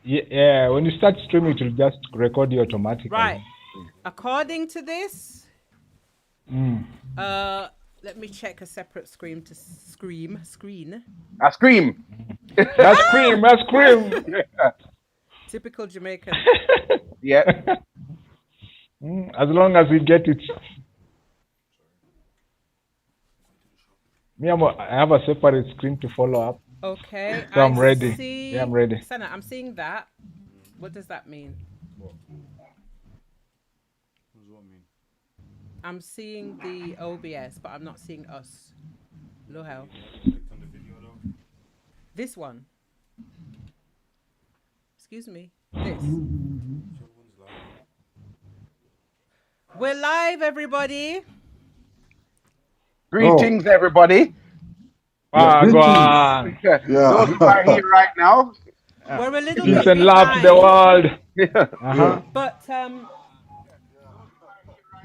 Yeah, when you start streaming, it will just record you automatically. Right. According to this, Mm. let me check a separate screen. I scream. That's cream. That's cream. Typical Jamaican. Yeah. As long as we get it. I have a separate screen to follow up. Okay, So I'm ready. see. Yeah, I'm ready. Sana, I'm seeing that. What does that mean? What? What does what mean? I'm seeing the OBS, but I'm not seeing us. Low hell. Clicked on the video though. This one. Excuse me. This. Which one's live? We're live, everybody. Greetings, everybody. Go on. Those who are here right now. We're a little Peace bit and love to the behind, world. but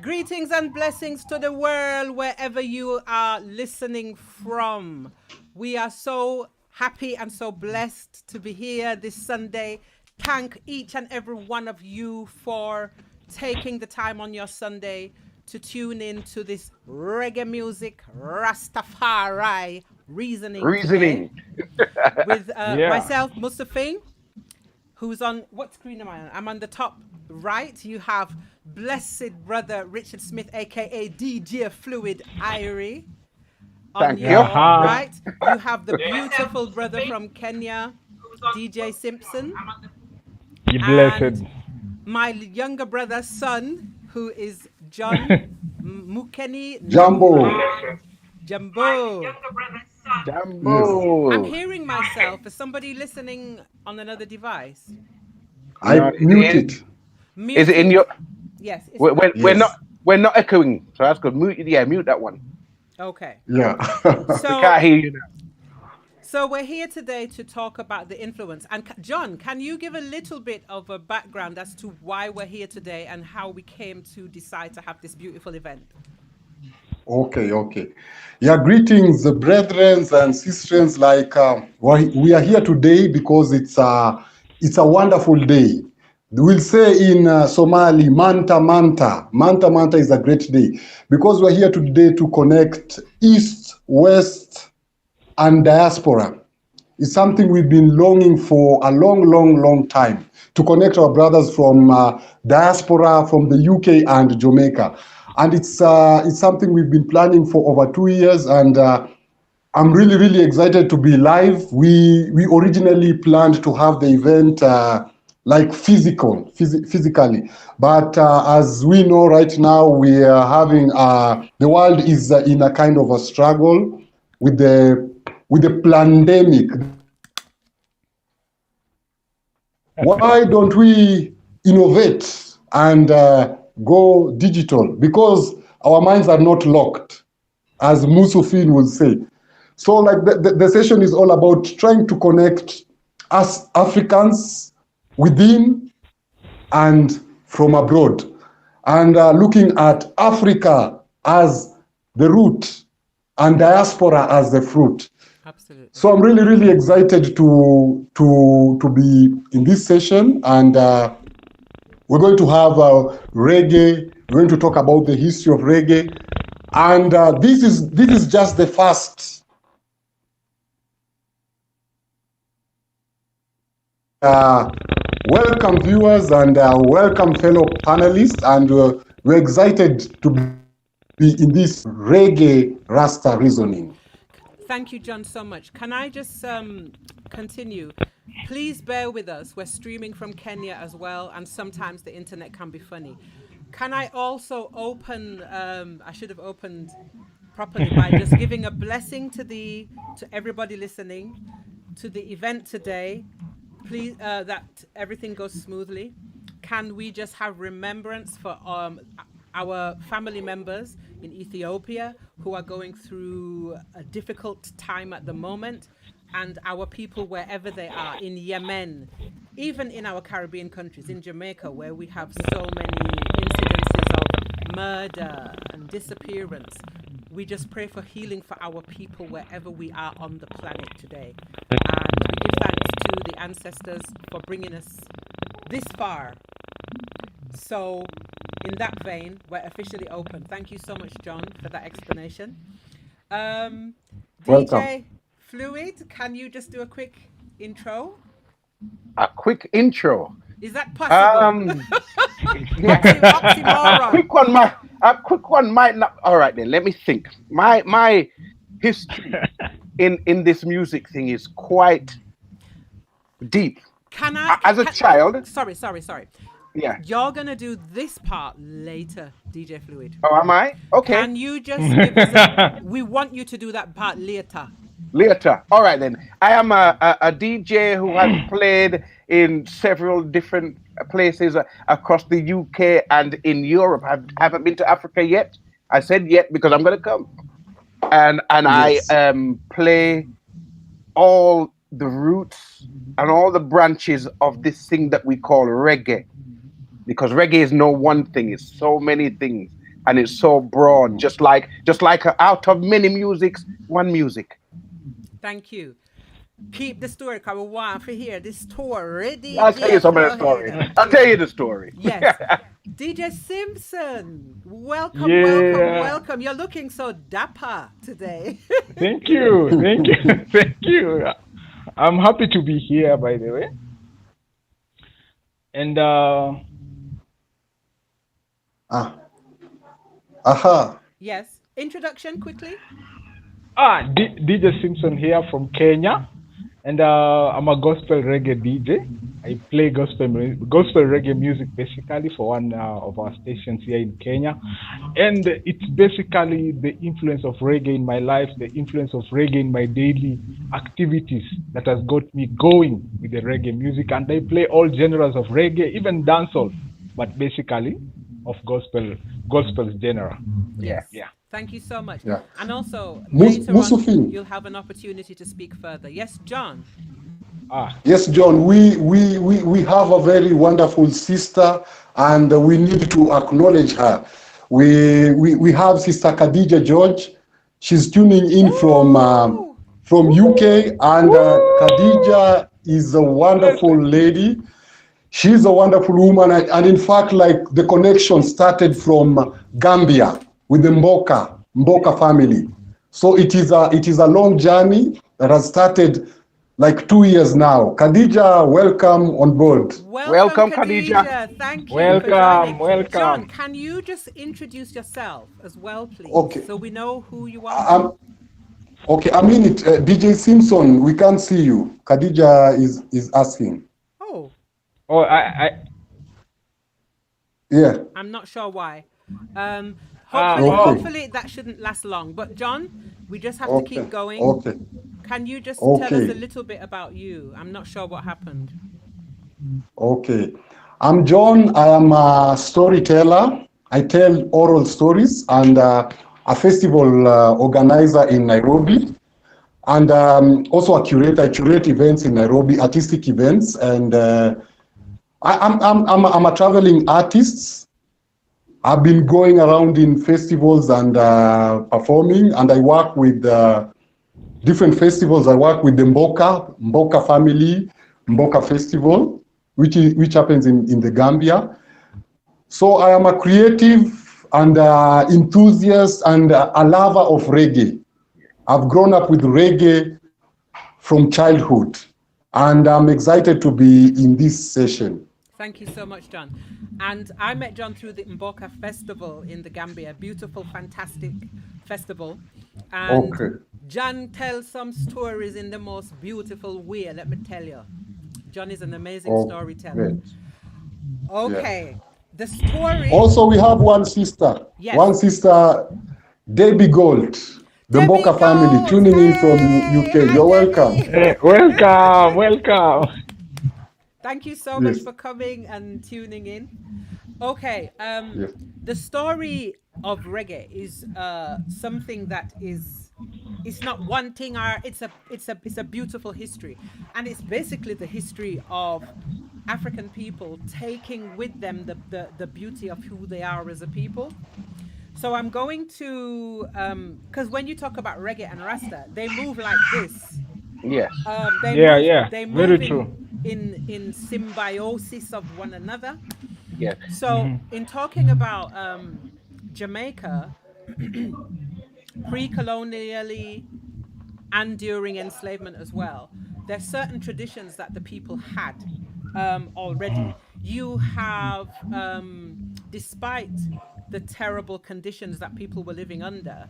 greetings and blessings to the world wherever you are listening from. We are so happy and so blessed to be here this Sunday. Thank each and every one of you for taking the time on your Sunday to tune in to this Reggae Music Rastafari Reasoning Reasoning. today with myself, Mustafin, who's on, what screen am I on? I'm on the top right. You have blessed brother Richard Smith, aka DJ Fluid Irie. On Thank your you. right, you have the beautiful brother from Kenya, DJ Simpson. You blessed. My younger brother's son, who is John Mukeni Jumbo. Jumbo. Jumbo. I'm hearing myself. Is somebody listening on another device? I muted. Is it in your? Yes. It's We're not echoing, so that's good. Mute that one. okay. Yeah. We can't hear you now. So we're here today to talk about the influence. And John, can you give a little bit of a background as to why we're here today and how we came to decide to have this beautiful event? Okay. Yeah, greetings, brethren and sisters. We are here today because it's a wonderful day. We'll say in Somali, Manta Manta. Manta Manta is a great day because we're here today to connect East, West, and diaspora. It's something we've been longing for a long time, to connect our brothers from diaspora, from the UK and Jamaica. And it's something we've been planning for over 2 years, and I'm really excited to be live. We originally planned to have the event physically, but as we know right now, we are having the world is in a kind of a struggle with the pandemic. Why don't we innovate and go digital? Because our minds are not locked, as Musufin would say. So the session is all about trying to connect us Africans within and from abroad, and looking at Africa as the root and diaspora as the fruit. Absolutely. So I'm really excited to be in this session, and we're going to have reggae. We're going to talk about the history of reggae, and this is just the first. Welcome viewers and welcome fellow panelists, and we're excited to be in this reggae Rasta reasoning. Thank you, John, so much. Can I just continue? Please bear with us. We're streaming from Kenya as well, and sometimes the internet can be funny. Can I also open, I should have opened properly by just giving a blessing to everybody listening to the event today. Please, that everything goes smoothly. Can we just have remembrance for our family members in Ethiopia who are going through a difficult time at the moment, and our people wherever they are, in Yemen, even in our Caribbean countries, in Jamaica, where we have so many incidences of murder and disappearance. We just pray for healing for our people wherever we are on the planet today. And we give thanks to the ancestors for bringing us this far. So, in that vein, we're officially open. Thank you so much, John, for that explanation. Welcome. DJ Fluid, can you just do a quick intro? A quick intro. Is that possible? Yeah. Oxymoron. A quick one might not. All right, then. Let me think. My history in this music thing is quite deep. As a child. Sorry. Yeah. You're gonna do this part later, DJ Fluid. Oh, am I? Okay. Can you just give us we want you to do that part later. Later. All right, then. I am a DJ who has played in several different places across the UK and in Europe. I haven't been to Africa yet. I said yet because I'm going to come. And Yes. I play all the roots and all the branches of this thing that we call reggae. Because reggae is no one thing, it's so many things. And it's so broad, just like out of many musics, one music. Thank you. Keep the story, because we want to hear this tour ready. I'll tell you some of the story. I'll tell you the story. Yes. DJ Simpson, welcome. You're looking so dapper today. Thank you. Thank you. I'm happy to be here, by the way. And Aha. Yes. Introduction quickly. DJ Simpson here from Kenya, and I'm a gospel reggae DJ. I play gospel reggae music basically for one of our stations here in Kenya, and it's basically the influence of reggae in my life, the influence of reggae in my daily activities that has got me going with the reggae music. And I play all genres of reggae, even dancehall, but basically of gospel's genre. Yes. Yeah. Thank you so much. Yeah. And also, Mus- later on, Musufin. you'll have an opportunity to speak further. Yes, John. Yes, John, we have a very wonderful sister, and we need to acknowledge her. We have Sister Khadija George. She's tuning in from UK, and Khadija is a wonderful lady. She's a wonderful woman, and in fact, like, the connection started from Gambia with the Mboka family. So it is a long journey that has started like 2 years now. Khadija, welcome on board. Welcome, Khadija. Thank you. Welcome. John, can you just introduce yourself as well, please? Okay. So we know who you are. Okay, I mean it. DJ Simpson, we can't see you. Khadija is asking. Oh, Yeah. I'm not sure why. Okay. Hopefully that shouldn't last long. But John, we just have to keep going. Okay. Can you just tell us Okay. a little bit about you? I'm not sure what happened. Okay. I'm John. I am a storyteller. I tell oral stories, and a festival organizer in Nairobi, and also a curator. I curate events in Nairobi, artistic events, and I'm a traveling artist. I've been going around in festivals and performing, and I work with different festivals. I work with the Mboka family, Mboka Festival, which happens in the Gambia. So I am a creative and enthusiast and a lover of reggae. I've grown up with reggae from childhood, and I'm excited to be in this session. Thank you so much, John. And I met John through the Mboka Festival in the Gambia. Beautiful, fantastic festival. And John tells some stories in the most beautiful way, let me tell you. John is an amazing storyteller. Great. Okay. Yeah. The story. Also, we have one sister. Yes. One sister, Debbie Gold, the Debbie Mboka family, Gold. tuning in from UK. Hi, You're welcome. Hey, welcome. Thank you so much for coming and tuning in. Okay, the story of reggae is something that it's not one thing, or it's a beautiful history, and it's basically the history of African people taking with them the beauty of who they are as a people. So I'm going to because when you talk about reggae and Rasta, they move like this. Yes. They Yeah, move. yeah. They Very move true. in symbiosis of one another. Yes. So, in talking about Jamaica, pre-colonially and during enslavement as well, there's certain traditions that the people had already. You have, despite the terrible conditions that people were living under,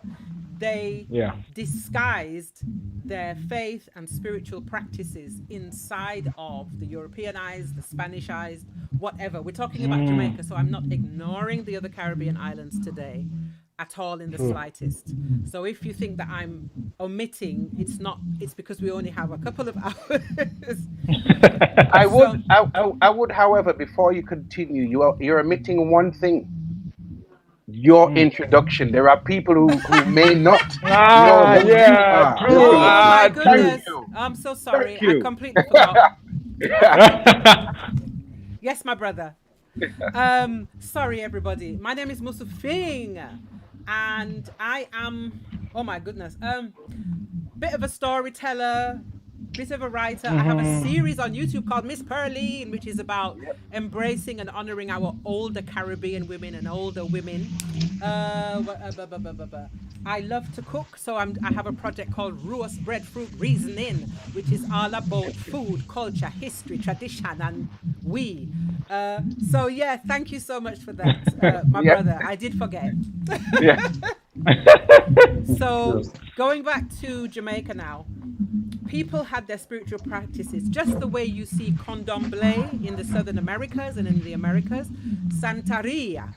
they Yeah. disguised their faith and spiritual practices inside of the Europeanized, the Spanishized, whatever. We're talking about Jamaica, so I'm not ignoring the other Caribbean islands today at all in the True. slightest. So if you think that I'm omitting, it's not, it's because we only have a couple of hours. So I would, however, before you continue, you're omitting one thing. Your introduction. There are people who may not know Ah, who you yeah, are. true. Listen, oh my Ah, thank true. goodness, you. I'm so Thank sorry, I you. completely forgot. Yes, my brother. Sorry everybody. My name is Musufing, and I am, oh my goodness, bit of a storyteller, bit of a writer. I have a series on YouTube called Miss Pearline, which is about embracing and honoring our older Caribbean women and older women. I love to cook, so I have a project called Roast Breadfruit Reasoning, which is all about food, culture, history, tradition, and we. So yeah, thank you so much for that, my Yeah. brother. I did forget. Yeah. So Yes. going back to Jamaica now, people had their spiritual practices just the way you see Condomble in the Southern Americas and in the Americas. Santeria.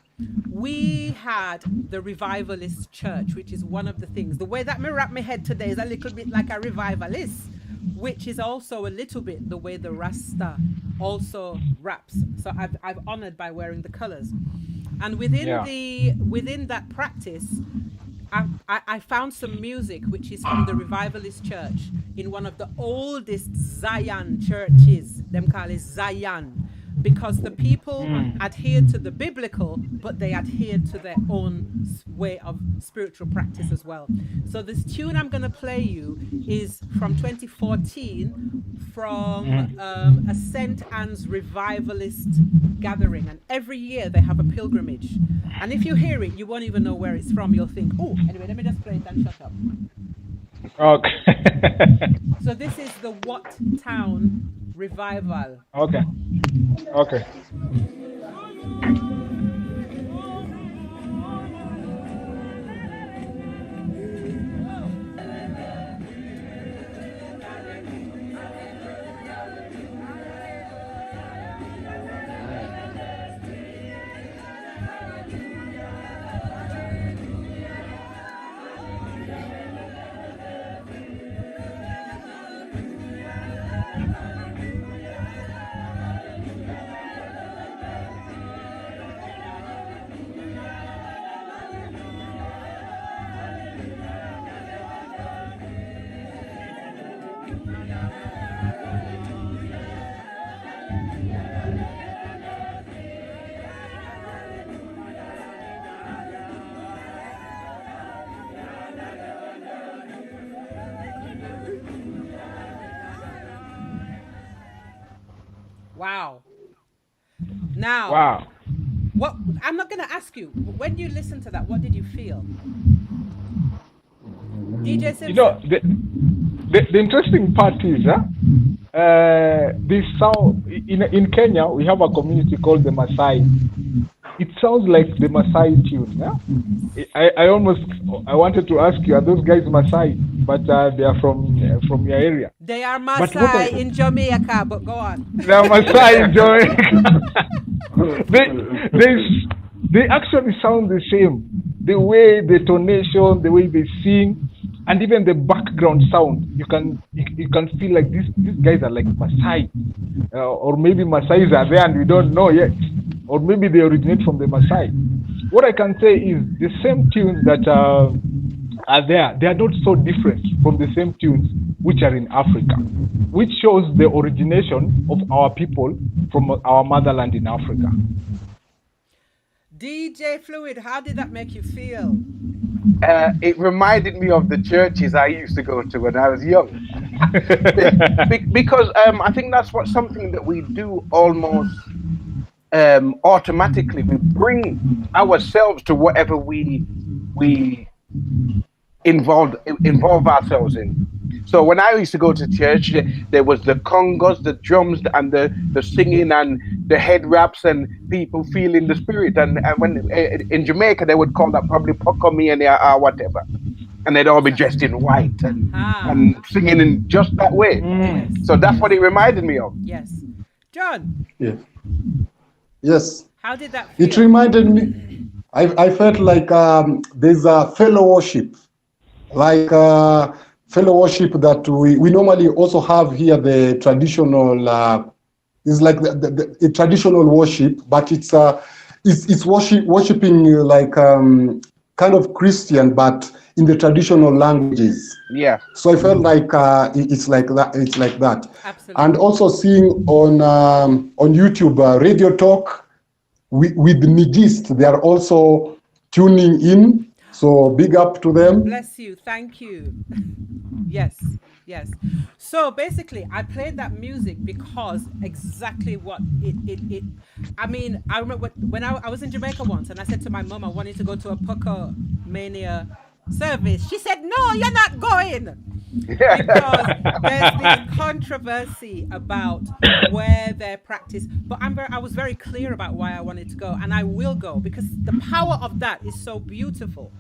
We had the revivalist church, which is one of the things. The way that me wrap my head today is a little bit like a revivalist, which is also a little bit the way the Rasta also raps. So I've honored by wearing the colors. And Yeah. within that practice, I found some music which is from the Revivalist Church in one of the oldest Zion churches. Them call it Zion, because the people adhered to the biblical, but they adhered to their own way of spiritual practice as well. So this tune I'm going to play you is from 2014 from a St. Anne's revivalist gathering, and every year they have a pilgrimage. And if you hear it, you won't even know where it's from. You'll think, oh, anyway, let me just play it and shut up. Okay. So this is the What Town Revival. Okay. Okay. Wow. Now, Wow. what I'm not going to ask you, when you listen to that, what did you feel? DJ You Simpson. know, the interesting part is, this sound in Kenya we have a community called the Maasai. It sounds like the Maasai tune. Yeah? I wanted to ask you, are those guys Maasai? But they are from your area. They are But what Maasai in Jamaica, but go on. they are Maasai in Jamaica. they actually sound the same. The way the tonation, the way they sing, and even the background sound, you can feel like these guys are like Maasai, or maybe Maasais are there and we don't know yet, or maybe they originate from the Maasai. What I can say is the same tunes that are there, they are not so different from the same tunes which are in Africa, which shows the origination of our people from our motherland in Africa. DJ Fluid, how did that make you feel? It reminded me of the churches I used to go to when I was young. Because I think that's what something that we do almost automatically. We bring ourselves to whatever we involve ourselves in. So when I used to go to church, there was the congos, the drums, and the singing and the head raps and people feeling the spirit. And when in Jamaica they would call that probably pokomia or whatever, and they'd all be dressed in white and singing in just that way. So that's what it reminded me of. Yes, John. Yeah. Yes. How did that feel? It reminded me. I felt like there's a fellow worship, like fellow worship that we normally also have here. The traditional is like the traditional worship, but it's worshiping like kind of Christian, but in the traditional languages. Yeah. So I felt like it's like that. It's like that. Absolutely. And also seeing on YouTube Radio Talk with Nigist, they are also tuning in. So big up to them. Bless you. Thank you. Yes. Yes. So basically, I played that music because exactly what it I mean, I remember when I was in Jamaica once and I said to my mom I wanted to go to a Pucko Mania service. She said, "No, you're not going." Because there's this controversy about where their practice, but I was very clear about why I wanted to go, and I will go because the power of that is so beautiful.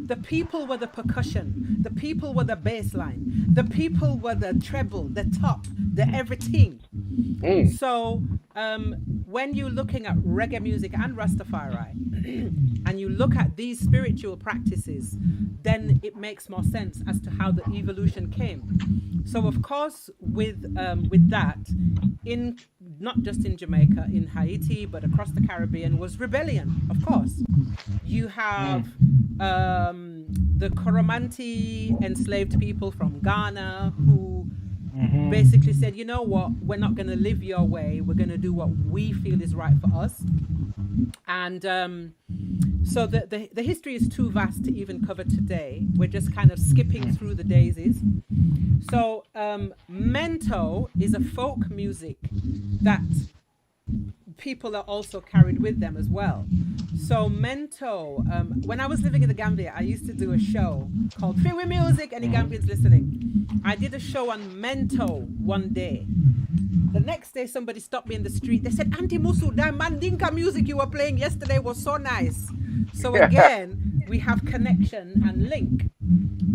The people were the percussion, the people were the bass line, the people were the treble, the top, the everything. So when you're looking at reggae music and Rastafari and you look at these spiritual practices, then it makes more sense as to how the evolution came. So of course with that, in not just in Jamaica, in Haiti, but across the Caribbean was rebellion, of course. You have the Coromantee enslaved people from Ghana who basically said, you know what, we're not going to live your way, we're going to do what we feel is right for us. And so the history is too vast to even cover today. We're just kind of skipping through the daisies. So mento is a folk music that people are also carried with them as well. So mento, when I was living in the Gambia, I used to do a show called Freeway Music. Any Gambians listening? I did a show on mento one day. The next day, somebody stopped me in the street. They said, "Auntie Musu, that Mandinka music you were playing yesterday was so nice." So again, we have connection and link.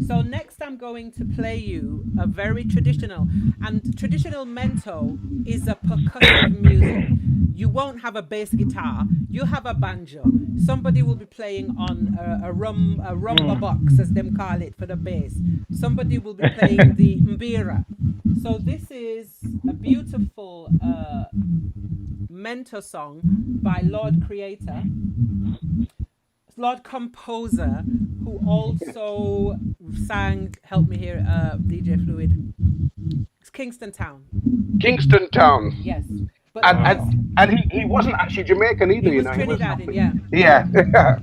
So next I'm going to play you a very traditional, and traditional mento is a percussive music. You won't have a bass guitar, you have a banjo. Somebody will be playing on a rumba box, as them call it, for the bass. Somebody will be playing the mbira. So this is a beautiful mento song by Lord Creator, Lord Composer, who also sang, help me here, DJ Fluid, it's Kingston Town. Kingston Town. Yes. But and he wasn't actually Jamaican either, he you was know. Trinidadian, yeah. Yeah.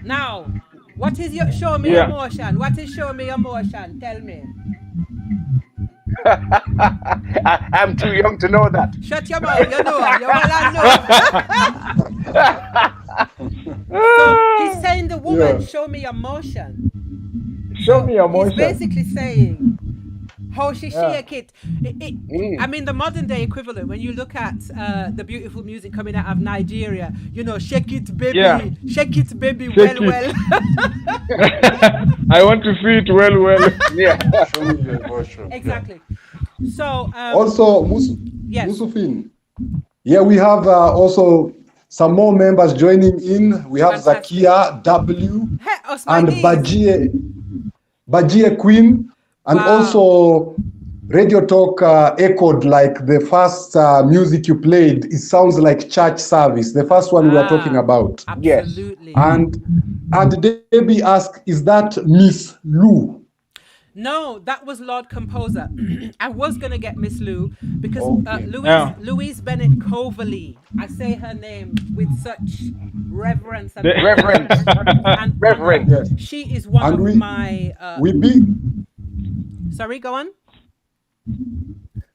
Now, what is your show me emotion? What is show me emotion? Tell me. I'm too young to know that. Shut your mouth, you know. You will know. So he's saying the woman, show me emotion. Show me emotion. He's basically saying, How she Yeah. shake it. I mean, the modern day equivalent, when you look at the beautiful music coming out of Nigeria, you know, shake it, baby, Yeah. shake it, baby, Shake well, it. well. I want to see it well. Yeah. Show me the version. Exactly. So, Also, yes. Musufin. Yeah, we have also some more members joining in. We have Fantastic. Zakia W Hey, us and ladies. Bajie Queen, and Wow. also Radio Talk echoed like the first music you played. It sounds like church service, the first one we were talking about. Absolutely. And Debbie asked, is that Miss Lou? No, that was Lord Composer. I was gonna get Miss Lou because Okay. Louise Bennett Coverley. I say her name with such reverence and Reverence. and Reverence. Yes. she is one And of my. We big Sorry, go on.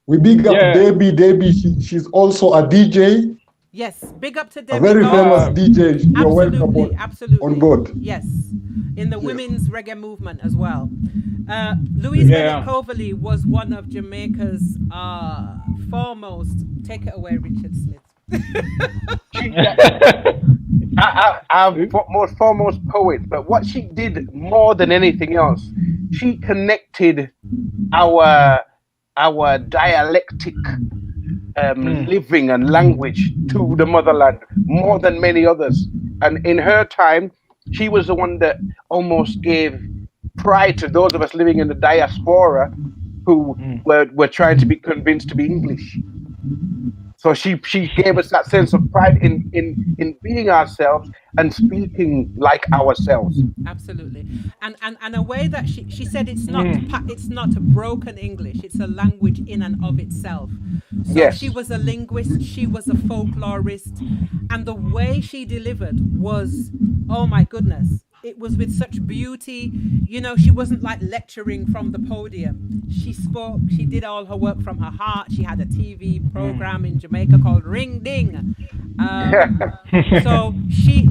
we big up Yeah. Debbie. Debbie, she's also a DJ, Yes, big up to a Debbie. very Go. famous DJ. You're welcome Absolutely. on board. Yes, in the women's reggae movement as well. Louise Bennett Coverley was one of Jamaica's foremost. Take it away, Richard Smith. Our most foremost poet, but what she did more than anything else, she connected our dialectic living and language to the motherland more than many others. And in her time, she was the one that almost gave pride to those of us living in the diaspora who were trying to be convinced to be English. So she gave us that sense of pride in being ourselves and speaking like ourselves. Absolutely, and a way that she said it's not a broken English, it's a language in and of itself. So Yes. she was a linguist, she was a folklorist, and the way she delivered was, oh my goodness, it was with such beauty. You know, she wasn't like lecturing from the podium. She spoke, she did all her work from her heart. She had a TV program in Jamaica called Ring Ding. So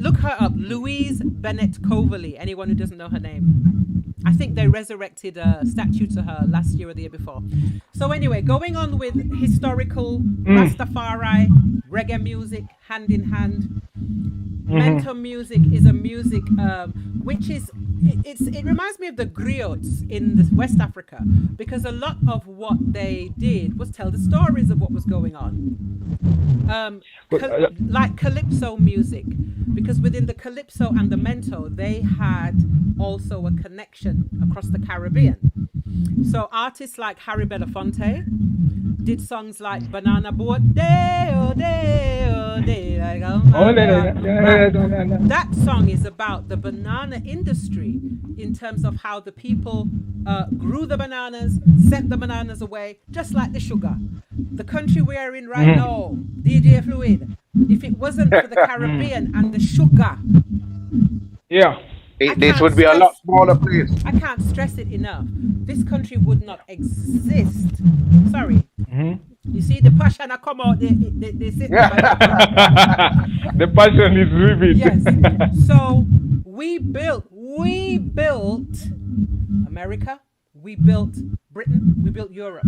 look her up, Louise Bennett Coverley, anyone who doesn't know her name. I think they resurrected a statue to her last year or the year before. So anyway, going on with historical Rastafari, reggae music, hand in hand. Mental music is a music which is it reminds me of the griots in West Africa, because a lot of what they did was tell the stories of what was going on. Like calypso music, because within the calypso and the mento they had also a connection across the Caribbean. So artists like Harry Belafonte did songs like Banana Boat, day, oh, day, oh, day, like, oh, that song is about the banana industry in terms of how the people grew the bananas, sent the bananas away, just like the sugar. The country we are in right now, DJ Fluid, if it wasn't for the Caribbean and the sugar, This would be a lot smaller place. I can't stress it enough. This country would not exist. Sorry. You see the passion I come out, they sit there. The passion is vivid. Yes. So we built America, we built Britain, we built Europe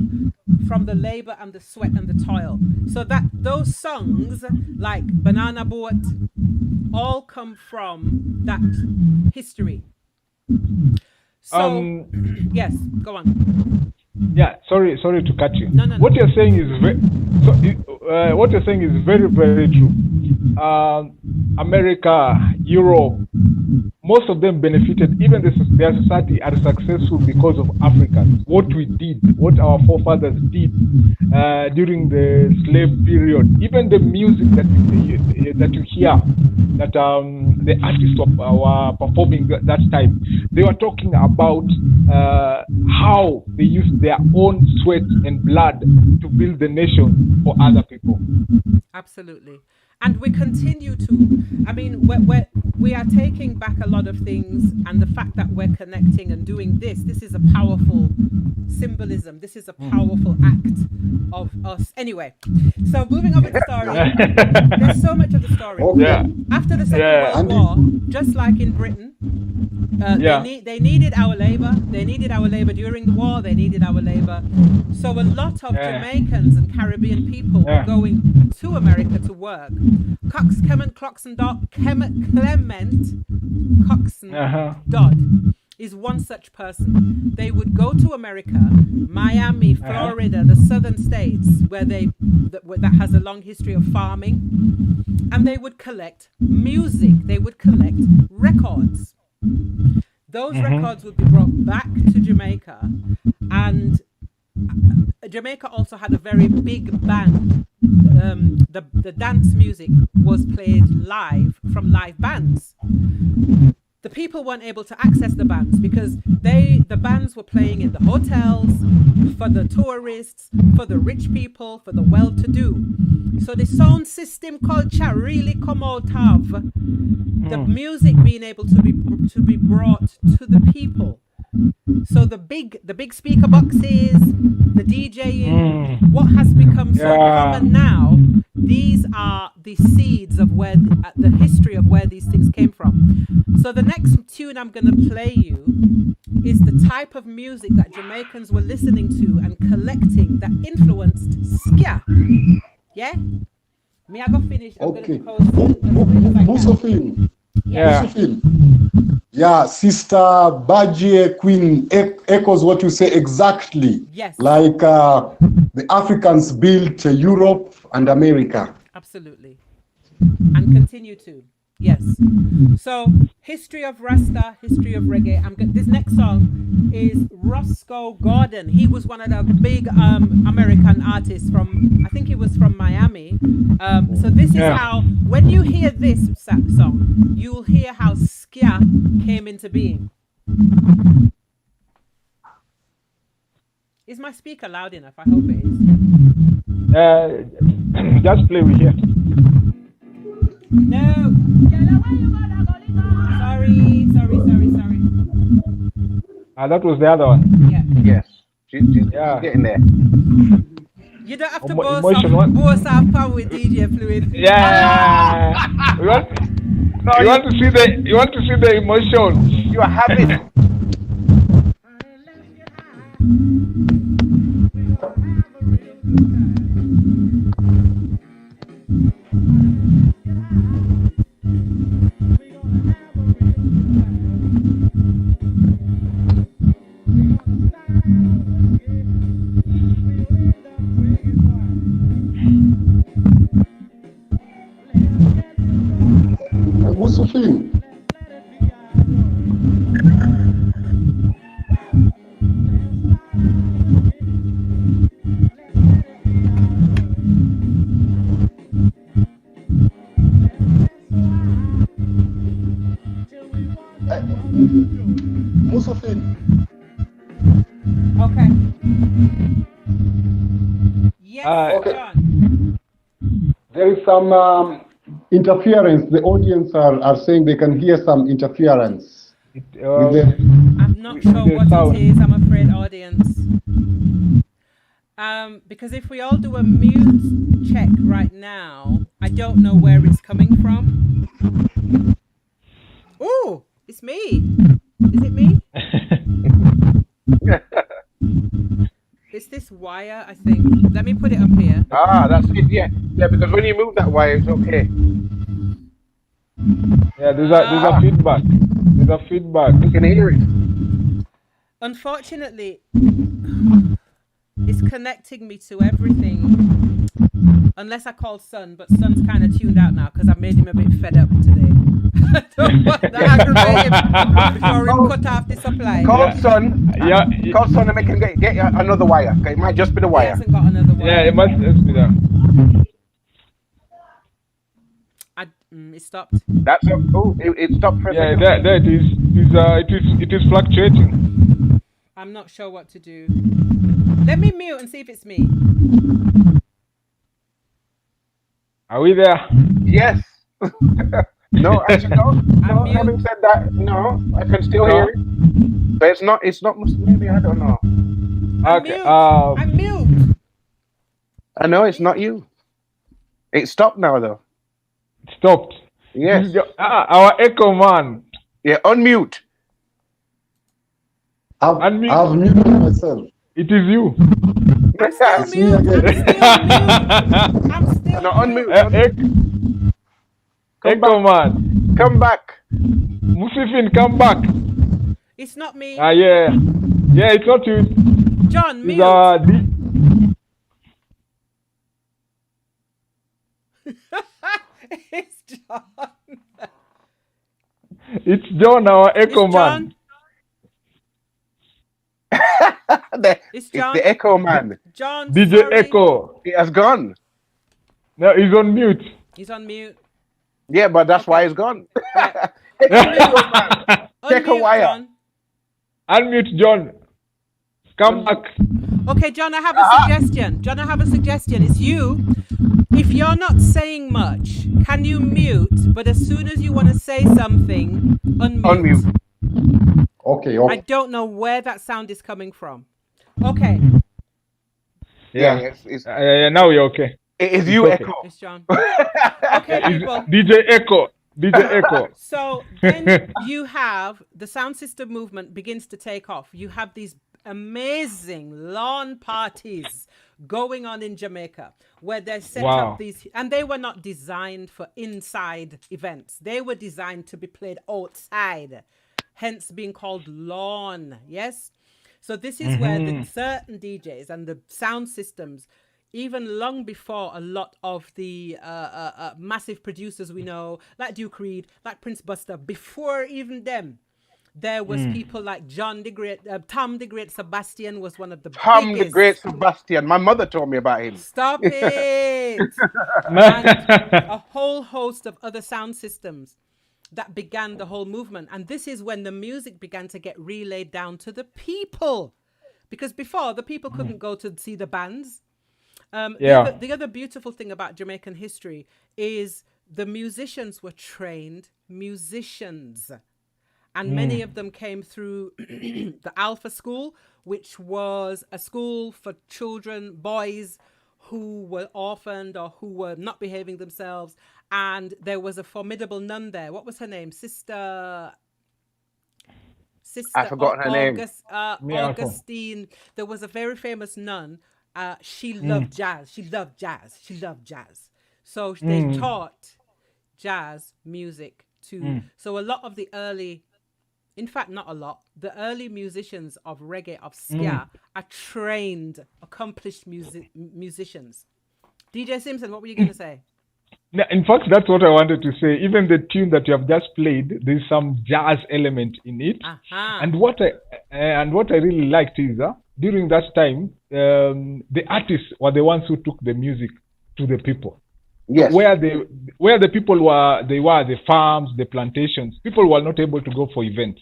from the labor and the sweat and the toil. So that those songs like Banana Boat all come from that history. So yes, go on. Yeah, sorry to cut you. No. What you're saying is very, very true. America, Europe, most of them benefited. Even their society are successful because of Africans. What we did, what our forefathers did during the slave period. Even the music that you hear, that the artists were performing that time, they were talking about how they used their own sweat and blood to build the nation for other people. Absolutely. And we continue to. I mean, we are taking back a lot of things, and the fact that we're connecting and doing this is a powerful symbolism. This is a powerful act of us. Anyway, so moving on with the story. There's so much of the story. Okay. Yeah. After the Second World War, just like in Britain, Yeah. They needed our labor. They needed our labor during the war. They needed our labor. So a lot of Jamaicans and Caribbean people were going to America to work. Clement Coxon Dodd is one such person. They would go to America, Miami, Florida, the southern states, where that has a long history of farming, and they would collect music. They would collect records. Those records would be brought back to Jamaica, and Jamaica also had a very big band. The dance music was played live from live bands. The people weren't able to access the bands because the bands were playing in the hotels, for the tourists, for the rich people, for the well-to-do. So the sound system culture really come out of the music being able to be brought to the people. So the big speaker boxes, the DJing, what has become so common now, these are the seeds of where the history of where these things came from. So the next tune I'm going to play you is the type of music that Jamaicans were listening to and collecting that influenced ska. Yeah? Me, I go finish. I'm going to post Musofin. Yeah, Sister Badgie Queen echoes what you say exactly. Yes. Like the Africans built Europe and America. Absolutely. And continue to. Yes. So, history of Rasta, history of reggae. This next song is Roscoe Gordon. He was one of the big American artists from, I think he was from Miami. So this is how, when you hear this song, you'll hear how ska came into being. Is my speaker loud enough? I hope it is. Just play with here. No. Sorry. That was the other one. Yeah. Yes. She's getting there. You don't have to boast off power with DJ Fluid. Yeah. You want to see the emotion. You are happy. Musofin. Musofin. Okay. Yes, Okay. John. There is some interference. The audience are saying they can hear some interference. I'm not sure what it is, I'm afraid, audience. Because if we all do a mute check right now, I don't know where it's coming from. Oh, it's me. Is it me? It's this wire, I think. Let me put it up here. That's it. Yeah, because when you move that wire, it's okay. Yeah, there's a feedback. There's a feedback. You can hear it. Unfortunately, it's connecting me to everything. Unless I call Son, but Son's kind of tuned out now because I made him a bit fed up today. I don't want to aggravate him before he cut off the supply. Call Son. Call Son and make him get another wire. Okay, it might just be the He wire. hasn't got another wire. Yeah, it must be that. It stopped. That's it stopped for a Yeah, second. there it is. It is fluctuating. I'm not sure what to do. Let me mute and see if it's me. Are we there? Yes. No, actually, no. Having said that, no, I can still hear it. But it's not. Maybe I don't know. Okay. I'm mute. I know it's not you. It stopped now, though. Stopped. Yes. Our echo man. Yeah, unmute. Unmute. I've muted myself. It is you. I'm still It's me mute. again. I'm still No, mute. unmute. Come Echo back. man. Come back. Musifin, come back. It's not me. Ah, yeah. Yeah, it's not you. John, It's mute. It's John. It's John, our Echo It's man. John. It's It's John. the Echo man. John, DJ sorry. Echo. He has gone. No, he's on mute. He's on mute. Yeah, but that's why Okay. he's gone. Yeah. Echo man. Check a Unmute, wire. John. Unmute John. Come back. Okay, John, I have a suggestion. John, I have a suggestion. It's you. If you're not saying much, can you mute? But as soon as you want to say something, unmute. Unmute. Okay. I don't know where that sound is coming from. Okay. Yeah. It's Now you're okay. it is you, okay. Echo. It's John. Okay, people. DJ Echo. DJ Echo. So then you have the sound system movement begins to take off. You have these amazing lawn parties going on in Jamaica where they set up these, and they were not designed for inside events. They were designed to be played outside, hence being called lawn. Yes. So this is where the certain DJs and the sound systems, even long before a lot of the massive producers we know, like Duke Reed, like Prince Buster, before even them, there was people like John the Great, Tom the Great Sebastian was one of the Tom biggest. the Great Sebastian. My mother told me about him. Stop it! And a whole host of other sound systems that began the whole movement. And this is when the music began to get relayed down to the people. Because before, the people couldn't go to see the bands. The other beautiful thing about Jamaican history is the musicians were trained musicians. And many of them came through the Alpha School, which was a school for children, boys who were orphaned or who were not behaving themselves. And there was a formidable nun there. What was her name? Sister I forgot her name. Augustine. There was a very famous nun. She loved jazz. She loved jazz. She loved jazz. So they taught jazz music too. So a lot of the early, in fact, not a lot, the early musicians of reggae, of ska, are trained, accomplished musicians. DJ Simpson, what were you going to say? In fact, that's what I wanted to say. Even the tune that you have just played, there's some jazz element in it. And what I really liked is during that time, the artists were the ones who took the music to the people. Yes. Where the people were the farms, the plantations. People were not able to go for events,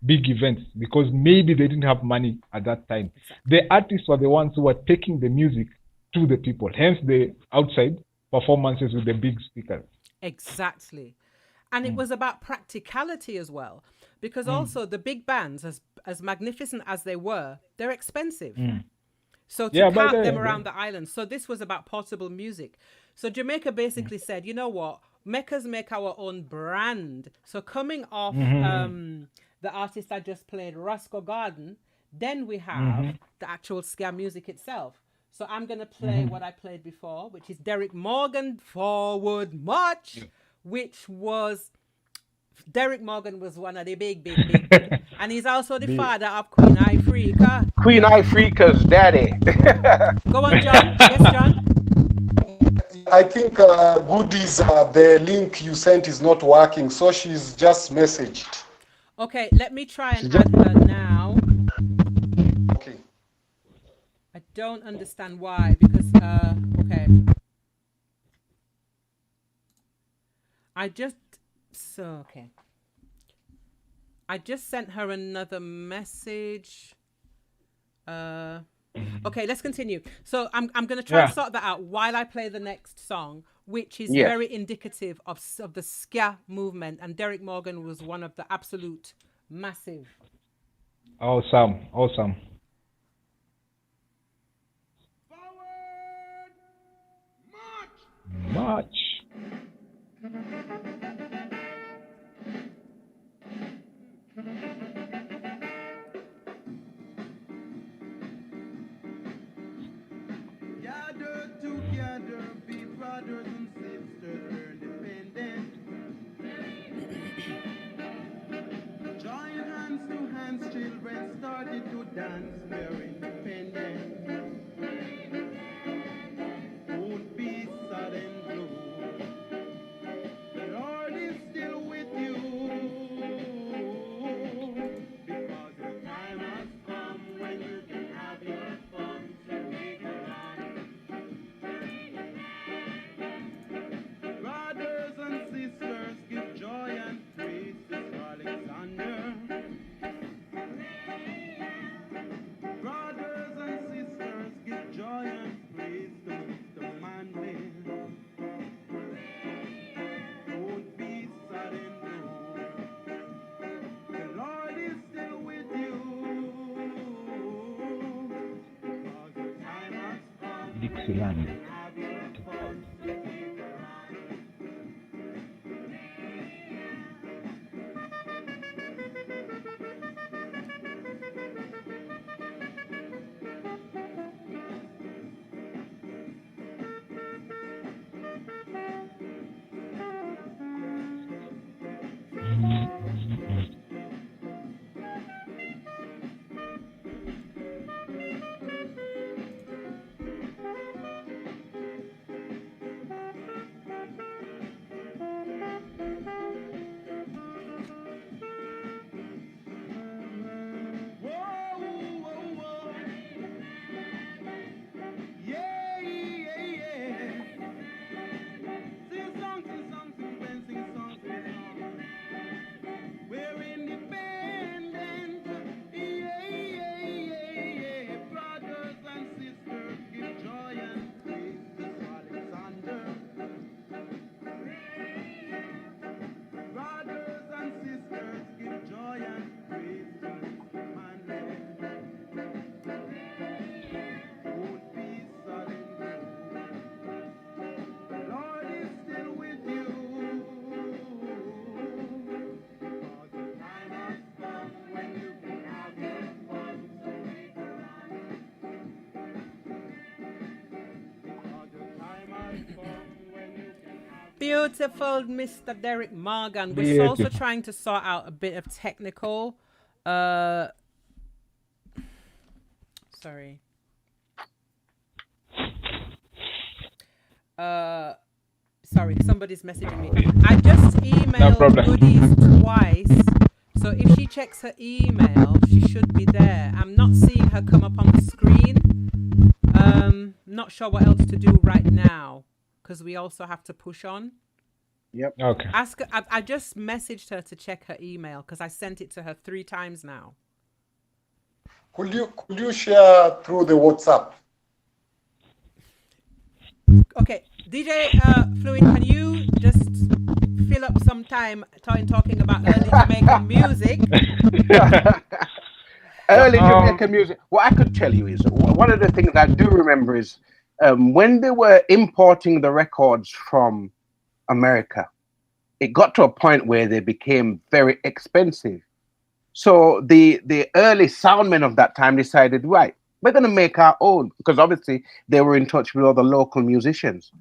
big events, because maybe they didn't have money at that time. The artists were the ones who were taking the music to the people. Hence the outside performances with the big speakers. Exactly. And it was about practicality as well, because also the big bands, as magnificent as they were, they're expensive. So to cart them around the island. So this was about portable music. So Jamaica basically said, you know what, make us make our own brand. So coming off the artist I just played, Roscoe Garden, then we have the actual ska music itself. So I'm going to play what I played before, which is Derrick Morgan, Forward March, which was, Derrick Morgan was one of the big. And he's also the father of Queen Ifrika. Queen Ifrika's daddy. Go on, John. Yes, John? I think Goodies, the link you sent is not working, so she's just messaged. Okay, let me try and add her now. Okay. I don't understand why, because, okay. I just sent her another message. Okay, let's continue. So I'm going to try and sort that out while I play the next song, which is very indicative of the ska movement. And Derrick Morgan was one of the absolute massive. Awesome. Forward March. dance, we're independent. Won't be sad and blue. The Lord is still with you. Because your time has come when you can have your fun. So make it on. Brothers and sisters, give joy and praise to Alexander. Brothers and sisters, give joy and praise to Mr. Manley. Don't be sad and blue. The Lord is still with you. Because the time has come. Dixieland. Have your fun. We're independent. Brothers and sisters, give joy and praise to Alexander. Brothers and sisters, give joy and praise to Emmanuel. Won't be silent. The Lord is still with you. Because the time has come when you can have your fun. So make it on. Because the time has come when you can have Beautiful, Mr. Derrick Morgan. We're Beautiful. also trying to sort out a bit of technical. Sorry. Sorry, somebody's messaging me. I just emailed problem. Goodies twice. So if she checks her email, she should be there. I'm not seeing her come up on the screen. Not sure what else to do right now because we also have to push on. Yep. Okay. Ask her, I just messaged her to check her email because I sent it to her 3 times now. Could you share through the WhatsApp? Okay, DJ Fluid, can you just fill up some time talking about early Jamaican music? Early Jamaican music. What I could tell you is one of the things I do remember is when they were importing the records from America, it got to a point where they became very expensive. So the early soundmen of that time decided, right, we're going to make our own, because obviously they were in touch with all the local musicians.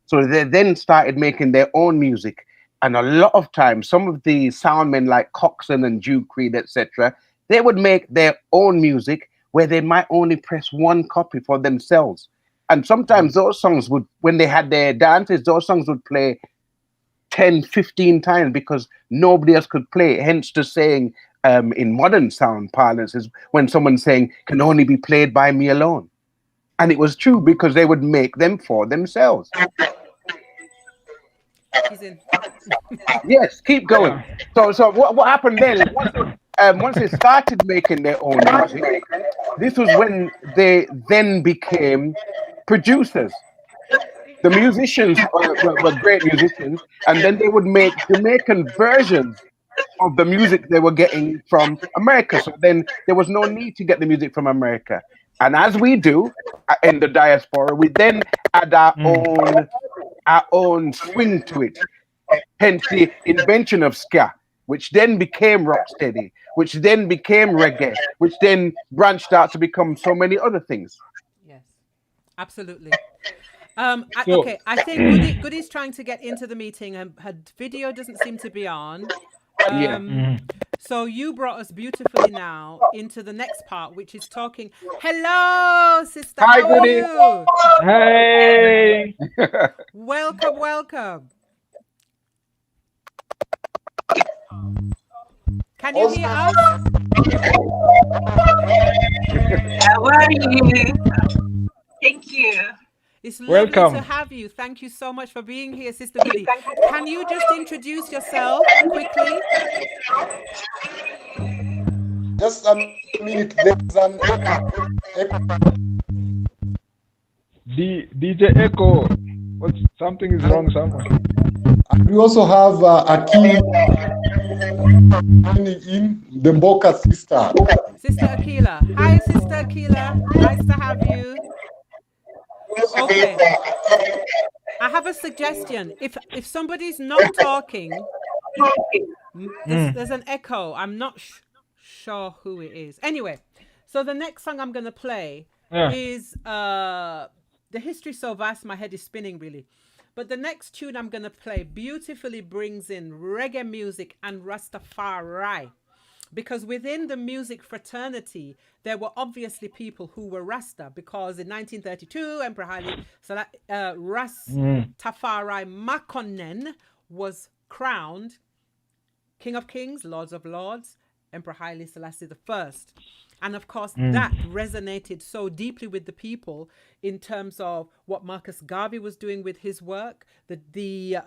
So they then started making their own music. And a lot of times, some of the soundmen like Coxon and Duke Creed, etc., they would make their own music where they might only press one copy for themselves. And sometimes those songs would, when they had their dances, those songs would play 10, 15 times because nobody else could play it. Hence the saying in modern sound parlance is when someone's saying, can only be played by me alone. And it was true because they would make them for themselves. He's in. Yes, keep going. So what happened then is once they started making their own music, this was when they then became producers. The musicians were great musicians, and then they would make Jamaican versions of the music they were getting from America. So then there was no need to get the music from America. And as we do in the diaspora, we then add our own swing to it. Hence the invention of ska, which then became rocksteady, which then became reggae, which then branched out to become so many other things. Yes, absolutely. So- Okay, I think Goody's trying to get into the meeting and her video doesn't seem to be on. Yeah. So you brought us beautifully now into the next part, which is talking. Hello, sister. Hi, How are goody. you? Hey. Welcome, welcome. Can you hear us? How are you? Thank you. It's lovely Welcome. to have you. Thank you so much for being here, Sister Goody. Can you just introduce yourself quickly? Just a minute. There's an DJ Echo. Something is wrong somewhere. we also have Akil in the Mboka sister. Sister Akila. Hi, Sister Akila. Nice to have you. Okay. I have a suggestion. If somebody's not talking, there's an echo. I'm not sure who it is. Anyway, so the next song I'm going to play is the history so vast my head is spinning really. But the next tune I'm going to play beautifully brings in reggae music and Rastafari. Because within the music fraternity, there were obviously people who were Rasta. Because in 1932, Emperor Haile Rastafari Makonnen was crowned King of Kings, Lords of Lords, Emperor Haile Selassie I. And of course, that resonated so deeply with the people in terms of what Marcus Garvey was doing with his work, the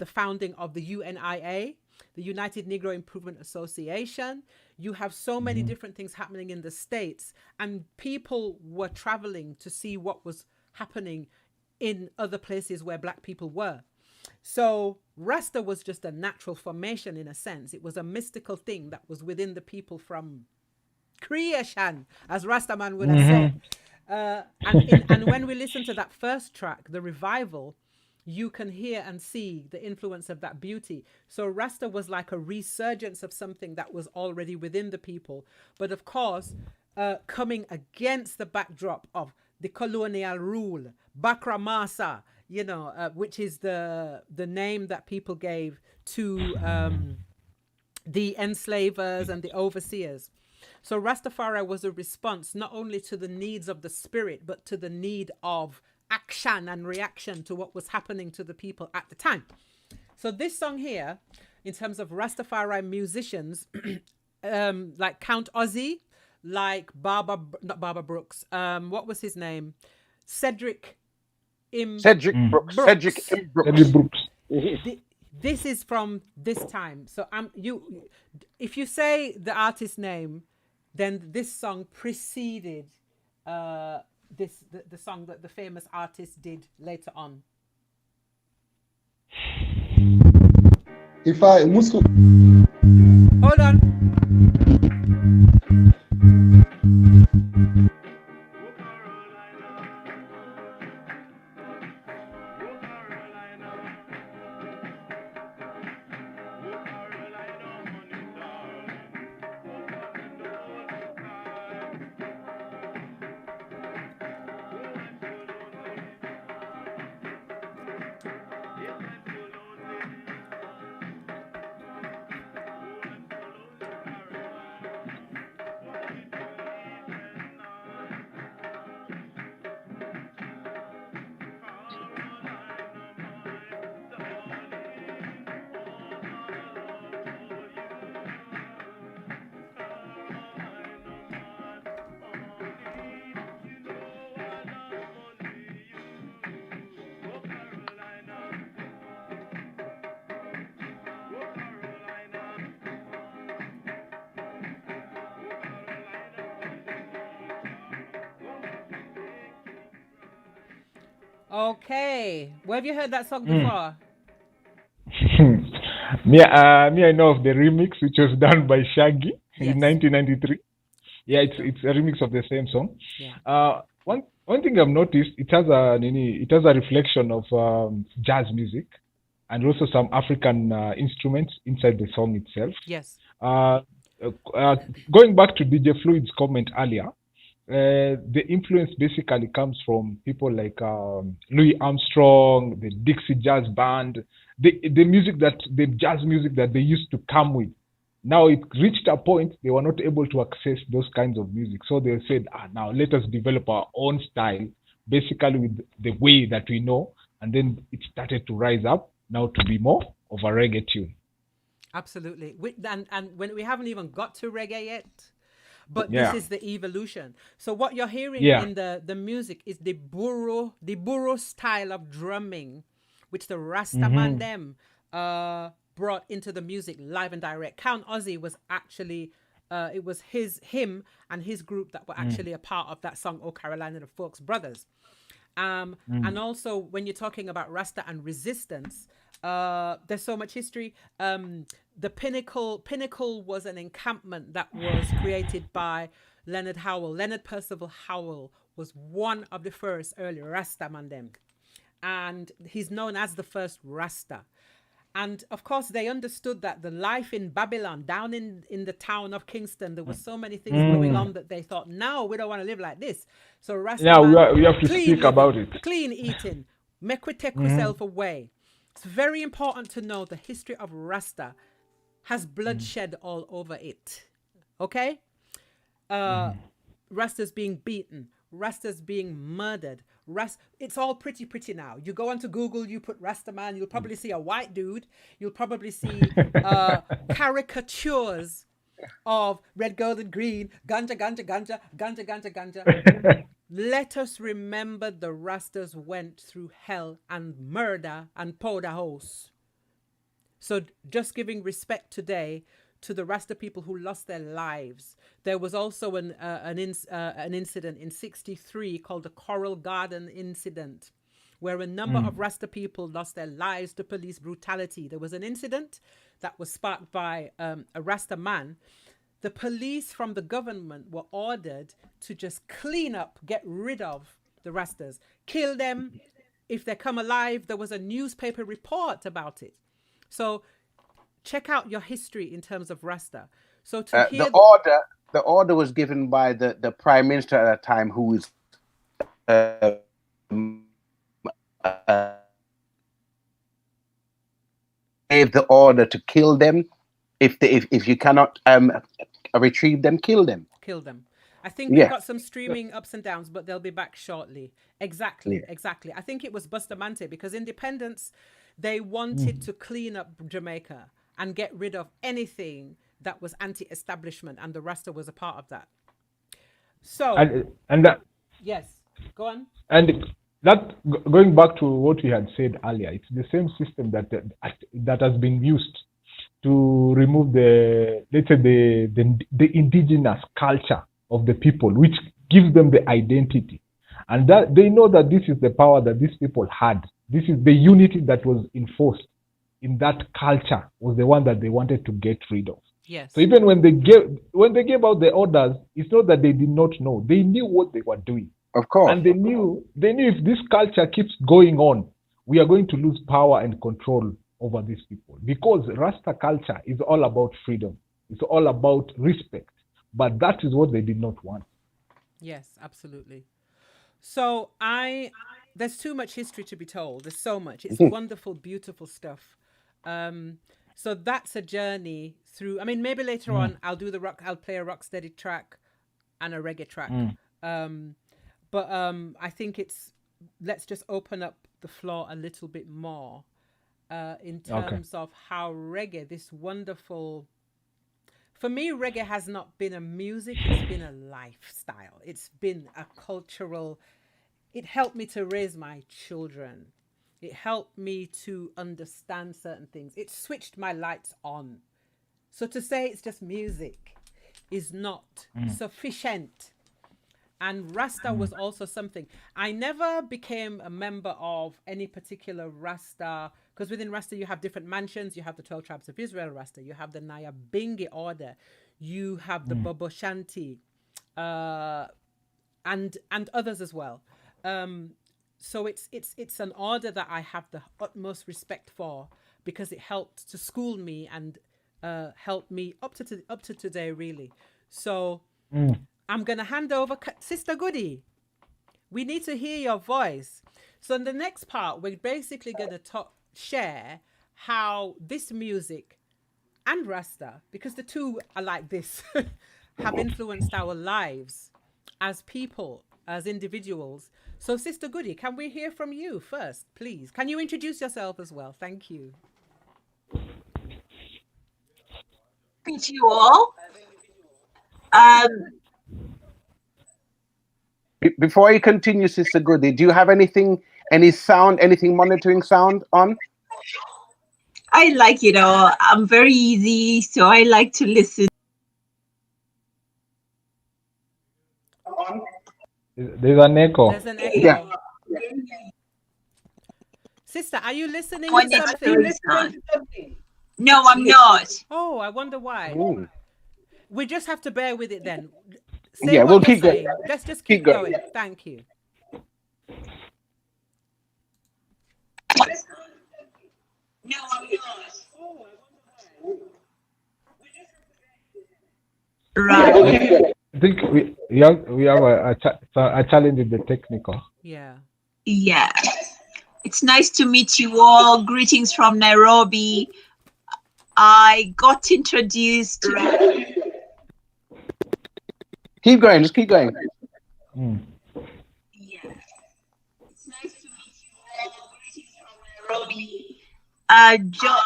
founding of the UNIA, the United Negro Improvement Association. You have so many different things happening in the States, and people were traveling to see what was happening in other places where Black people were. So Rasta was just a natural formation in a sense. It was a mystical thing that was within the people from creation, as Rastaman would have said. And when we listen to that first track, The Revival, you can hear and see the influence of that beauty. So Rasta was like a resurgence of something that was already within the people. But of course, coming against the backdrop of the colonial rule, Bakra Masa, you know, which is the name that people gave to the enslavers and the overseers. So Rastafari was a response not only to the needs of the spirit, but to the need of action and reaction to what was happening to the people at the time. So this song here, in terms of Rastafari musicians, like Count Ozzy, like not Barbara Brooks, what was his name? Cedric Brooks. Cedric Brooks. This is from this time. So if you say the artist name, then this song preceded the song that the famous artist did later on. If I must hold on. Okay. Where have you heard that song before? me, I know of the remix, which was done by Shaggy in 1993. Yeah, it's a remix of the same song. Yeah. One thing I've noticed, it has a reflection of jazz music and also some African instruments inside the song itself. Yes. Going back to DJ Fluid's comment earlier, the influence basically comes from people like Louis Armstrong, the Dixie Jazz Band, the jazz music that they used to come with Now it reached a point they were not able to access those kinds of music. So they said, now let us develop our own style, basically with the way that we know. And then it started to rise up now to be more of a reggae tune. Absolutely. And when we haven't even got to reggae yet, but this Yeah. is the evolution. So what you're hearing Yeah. in the music is the burro style of drumming, which the Rastaman them brought into the music live and direct. Count Ozzy was actually it was him and his group that were actually a part of that song "Oh Carolina the Folks Brothers." And also when you're talking about Rasta and resistance, there's so much history. The Pinnacle was an encampment that was created by Leonard Howell. Leonard Percival Howell was one of the first early Rasta man them, and he's known as the first Rasta. And of course, they understood that the life in Babylon, down in the town of Kingston, there were so many things going on that they thought, no, we don't want to live like this. So Rasta Yeah, man, we have to clean speak about living, it. clean eating, make we take ourselves away. It's very important to know the history of Rasta has bloodshed all over it. Okay? Rastas being beaten, Rastas being murdered. It's all pretty now. You go onto Google, you put Rasta man, you'll probably see a white dude. You'll probably see caricatures of red, gold, and green, ganja, ganja, ganja, ganja, ganja, ganja. Let us remember the Rastas went through hell and murder and powder house. So just giving respect today to the Rasta people who lost their lives. There was also an incident in '63 called the Coral Garden incident, where a number of Rasta people lost their lives to police brutality. There was an incident that was sparked by a Rasta man. The police from the government were ordered to just clean up, get rid of the Rastas, kill them. If they come alive, there was a newspaper report about it. So check out your history in terms of Rasta. So to hear the order was given by the prime minister at that time, who is gave the order to kill them. If you cannot retrieve them, kill them. Kill them. I think we've got some streaming ups and downs, but they'll be back shortly. Exactly. I think it was Bustamante, because Independence, they wanted to clean up Jamaica and get rid of anything that was anti-establishment, and the Rasta was a part of that. So, and that, yes, go on. and that going back to what we had said earlier, it's the same system that has been used to remove the, let's say, the indigenous culture of the people, which gives them the identity, and that they know that this is the power that these people had. This is the unity that was enforced in that culture, was the one that they wanted to get rid of. Yes. So even when they gave out the orders, it's not that they did not know. They knew what they were doing. Of course. And they knew if this culture keeps going on, we are going to lose power and control over these people. Because Rasta culture is all about freedom. It's all about respect. But that is what they did not want. Yes, absolutely. So there's too much history to be told. There's so much. It's wonderful, beautiful stuff. So that's a journey through. I mean, maybe later on I'll play a rock steady track and a reggae track. But I think let's just open up the floor a little bit more in terms of how reggae, this wonderful. For me, reggae has not been a music, it's been a lifestyle. It's been a cultural. It helped me to raise my children. It helped me to understand certain things. It switched my lights on. So to say it's just music is not sufficient. And Rasta was also something. I never became a member of any particular Rasta, because within Rasta you have different mansions. You have the 12 tribes of Israel Rasta. You have the Nyabingi order. You have the Bobo Shanti, and others as well. So it's an order that I have the utmost respect for, because it helped to school me and helped me up to today, really. So I'm gonna hand over, Sister Goody. We need to hear your voice. So in the next part, we're basically gonna share how this music and Rasta, because the two are like this, have influenced our lives as people, as individuals. So, Sister Goody, can we hear from you first, please? Can you introduce yourself as well? Thank you. Thank you all. Um, Before you continue, Sister Goody, do you have anything, any sound, anything monitoring sound on? I like it all. I'm very easy, so I like to listen. There's an echo. There's an echo. Yeah. Sister, are you listening When to it's something? very sound. No, I'm not. Oh, I wonder why. Ooh. We just have to bear with it then. Say Yeah, what we'll you're keep going. saying. Let's just Keep keep going. going. Thank you. No, I'm not. Right. I think we have a challenge with the technical. Yeah. Yeah. It's nice to meet you all. Greetings from Nairobi. I got introduced. Keep going, just keep going. Mm. Yeah. It's nice to meet you all. Greetings from Nairobi. I got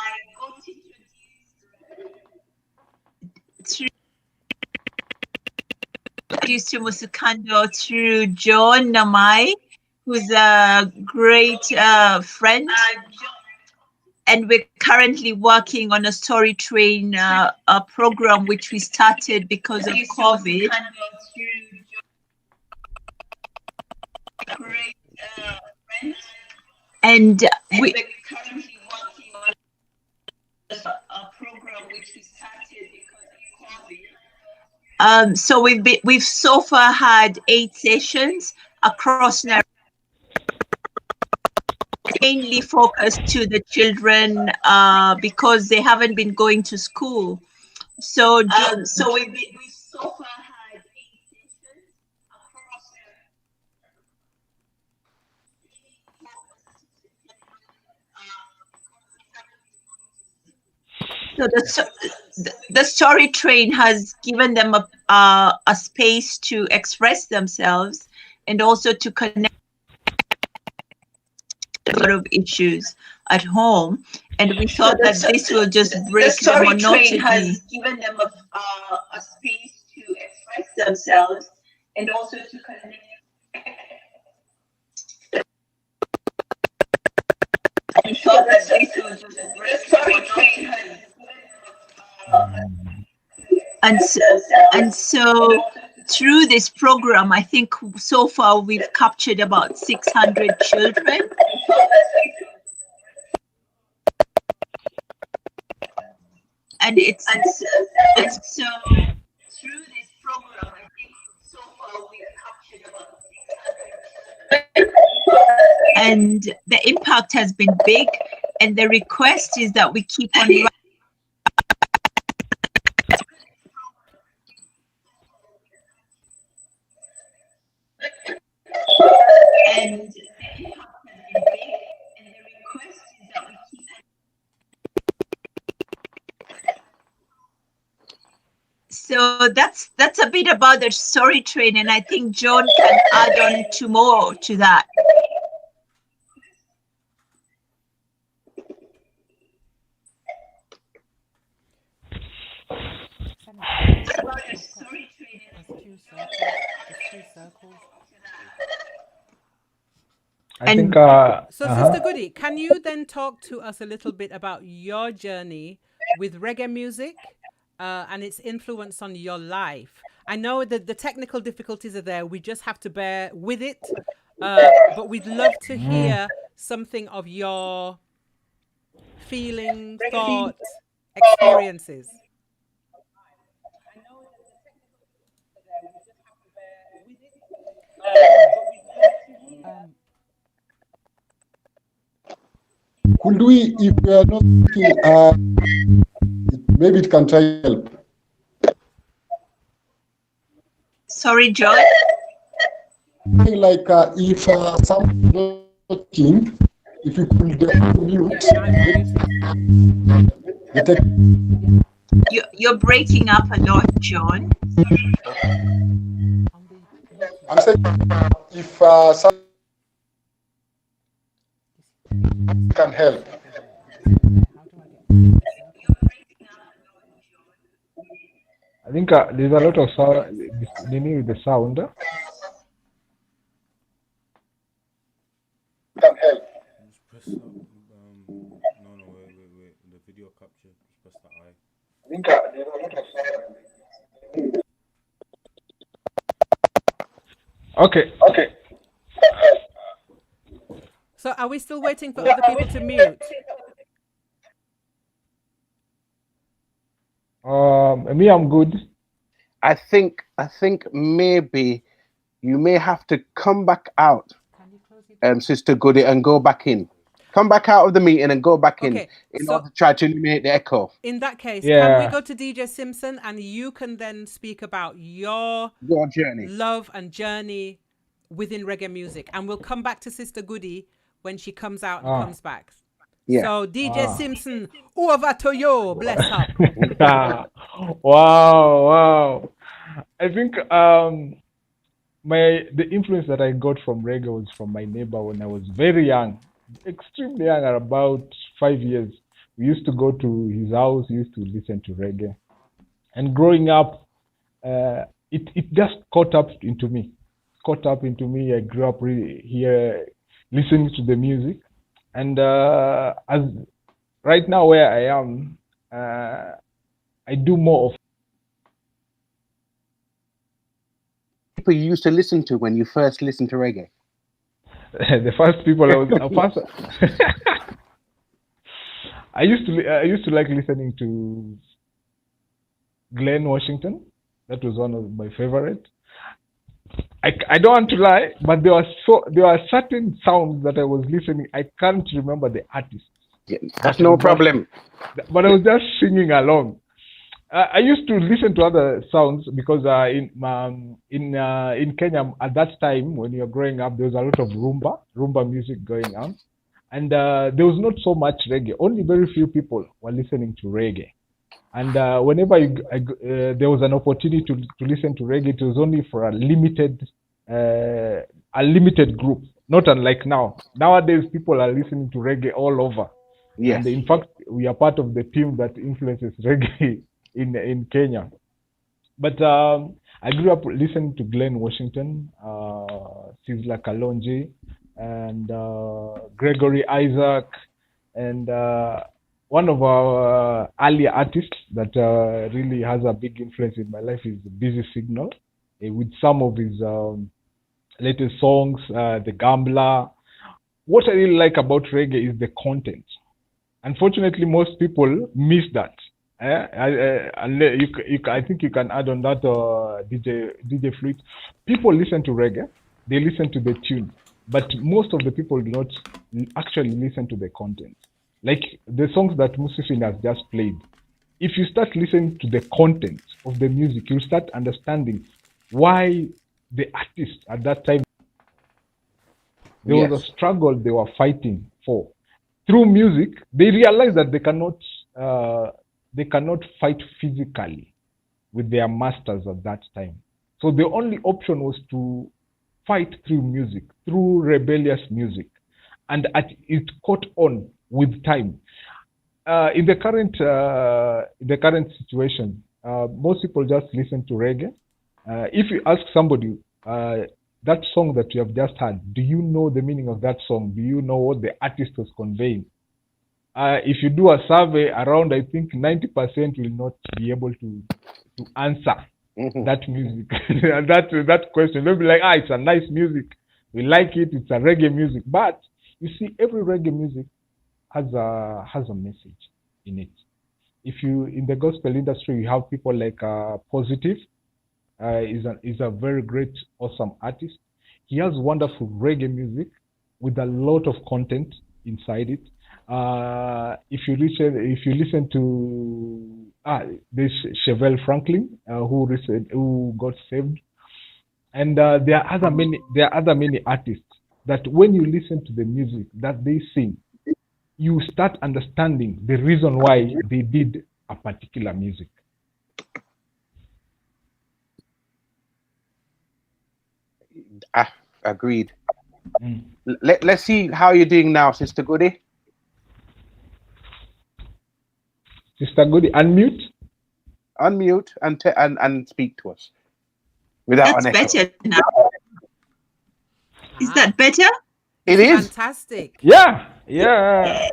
introduced to Musukando through John Namai, who's a great friend. And we're currently working on a story train a program which we started because of COVID. And we're currently working on a program which we started because of COVID. So we've so far had 8 sessions across Nairobi, mainly focused to the children because they haven't been going to school. So we've so far had 8 sessions across So the story train has given them a space to express themselves and also to connect a lot of issues at home. And we thought that this will just break the monotony. Has given them a space to express themselves and also to connect. We thought that this will just break the monotony. And so through this program, I think so far we've captured about 600 children. And it's so through this program, I think so far we've captured about 600 children. And the impact has been big. And the request is that we keep on and the impact has been big, and the request is that we keep. So that's a bit about the story train, and I think John can add on to more to that. About the story train. I think. So, Sister Goody, can you then talk to us a little bit about your journey with reggae music and its influence on your life? I know that the technical difficulties are there. We just have to bear with it. But we'd love to hear something of your feelings, thoughts, experiences. Could we, if we are not thinking, maybe it can try to help. Sorry, John. Like if someone is not talking, if you could mute the You're breaking up a lot, John. I'm saying if some can help. I think there's a lot of sound. They need the sound. Can help. Just press up. No, wait. The video capture. Just press the I. I think there's a lot of sound. Okay. Okay. So are we still waiting for other people to mute? Me, I'm good. I think maybe you may have to come back out, Sister Goody, and go back in. Come back out of the meeting and go back in order to try to eliminate the echo. In that case, Yeah. can we go to DJ Simpson and you can then speak about your journey, love and journey within reggae music, and we'll come back to Sister Goody when she comes out and comes back. Yeah. So DJ Simpson, over to you. Bless her. Wow. I think the influence that I got from reggae was from my neighbor when I was very young, extremely young, at about 5 years. We used to go to his house, we used to listen to reggae. And growing up, it just caught up into me. I grew up really here listening to the music. And as right now where I am, I do more of people you used to listen to when you first listened to reggae. the first people I was I used to like listening to Glenn Washington. That was one of my favorite. I don't want to lie, but there were certain sounds that I was listening. I can't remember the artist. Yeah, that's no problem. But I was just singing along. I used to listen to other sounds because in Kenya at that time when you're growing up, there was a lot of rumba music going on, and there was not so much reggae. Only very few people were listening to reggae. And whenever there was an opportunity to listen to reggae, it was only for a limited group. Not unlike now. Nowadays, people are listening to reggae all over. Yes. And in fact, we are part of the team that influences reggae in Kenya. But I grew up listening to Glenn Washington, Sizzla Kalonji, and Gregory Isaac, and one of our earlier artists that really has a big influence in my life is Busy Signal, with some of his latest songs, The Gambler. What I really like about reggae is the content. Unfortunately, most people miss that. I think you can add on that, DJ Fleet. People listen to reggae, they listen to the tune, but most of the people do not actually listen to the content. Like the songs that Musifin has just played. If you start listening to the content of the music, you start understanding why the artists at that time, there was a struggle they were fighting for. Through music, they realized that they cannot fight physically with their masters at that time. So the only option was to fight through music, through rebellious music. And it caught on with time. In the current situation, most people just listen to reggae. If you ask somebody, that song that you have just heard, do you know the meaning of that song? Do you know what the artist was conveying? If you do a survey around, I think 90% will not be able to answer that music. that question. They'll be like, it's a nice music. We like it. It's a reggae music. But you see, every reggae music has a message in it. If you in the gospel industry, you have people like Positive, is a very great, awesome artist. He has wonderful reggae music with a lot of content inside it. If you listen to this Chevelle Franklin, who got saved, and there are other many artists that when you listen to the music that they sing, you start understanding the reason why they did a particular music. Agreed. Mm. Let's see how you're doing now, Sister Goody. Sister Goody, unmute. Unmute and speak to us without That's an echo. better now. Is that better? It is. Fantastic. Yeah, yeah.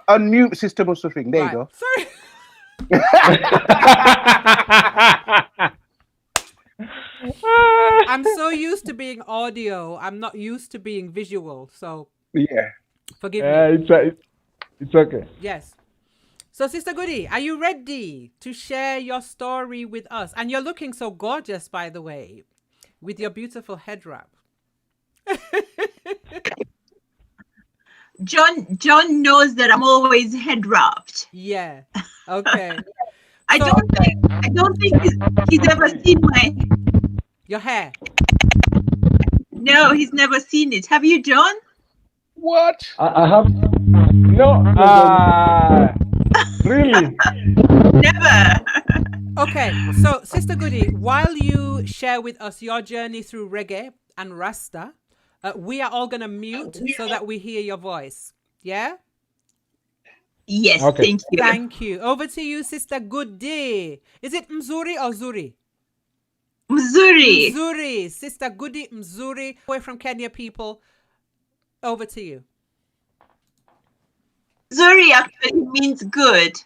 Unmute, Sister Musafing. There Right. you go. Sorry. I'm so used to being audio. I'm not used to being visual. So Yeah. forgive me. It's okay. Yes. So, Sister Goody, are you ready to share your story with us? And you're looking so gorgeous, by the way, with your beautiful head wrap. John knows that I'm always head wrapped. Yeah. Okay. I don't think he's ever seen your hair. No, he's never seen it. Have you, John? What? I have. No. Really? Never. Okay. So, Sister Goody, while you share with us your journey through reggae and Rasta, we are all going to mute so that we hear your voice. Yeah? Yes, Okay. thank you. Thank you. Over to you, Sister Goody. Is it Mzuri or Zuri? Mzuri. Mzuri. Sister Goody Mzuri. Away from Kenya people. Over to you. Mzuri actually means good.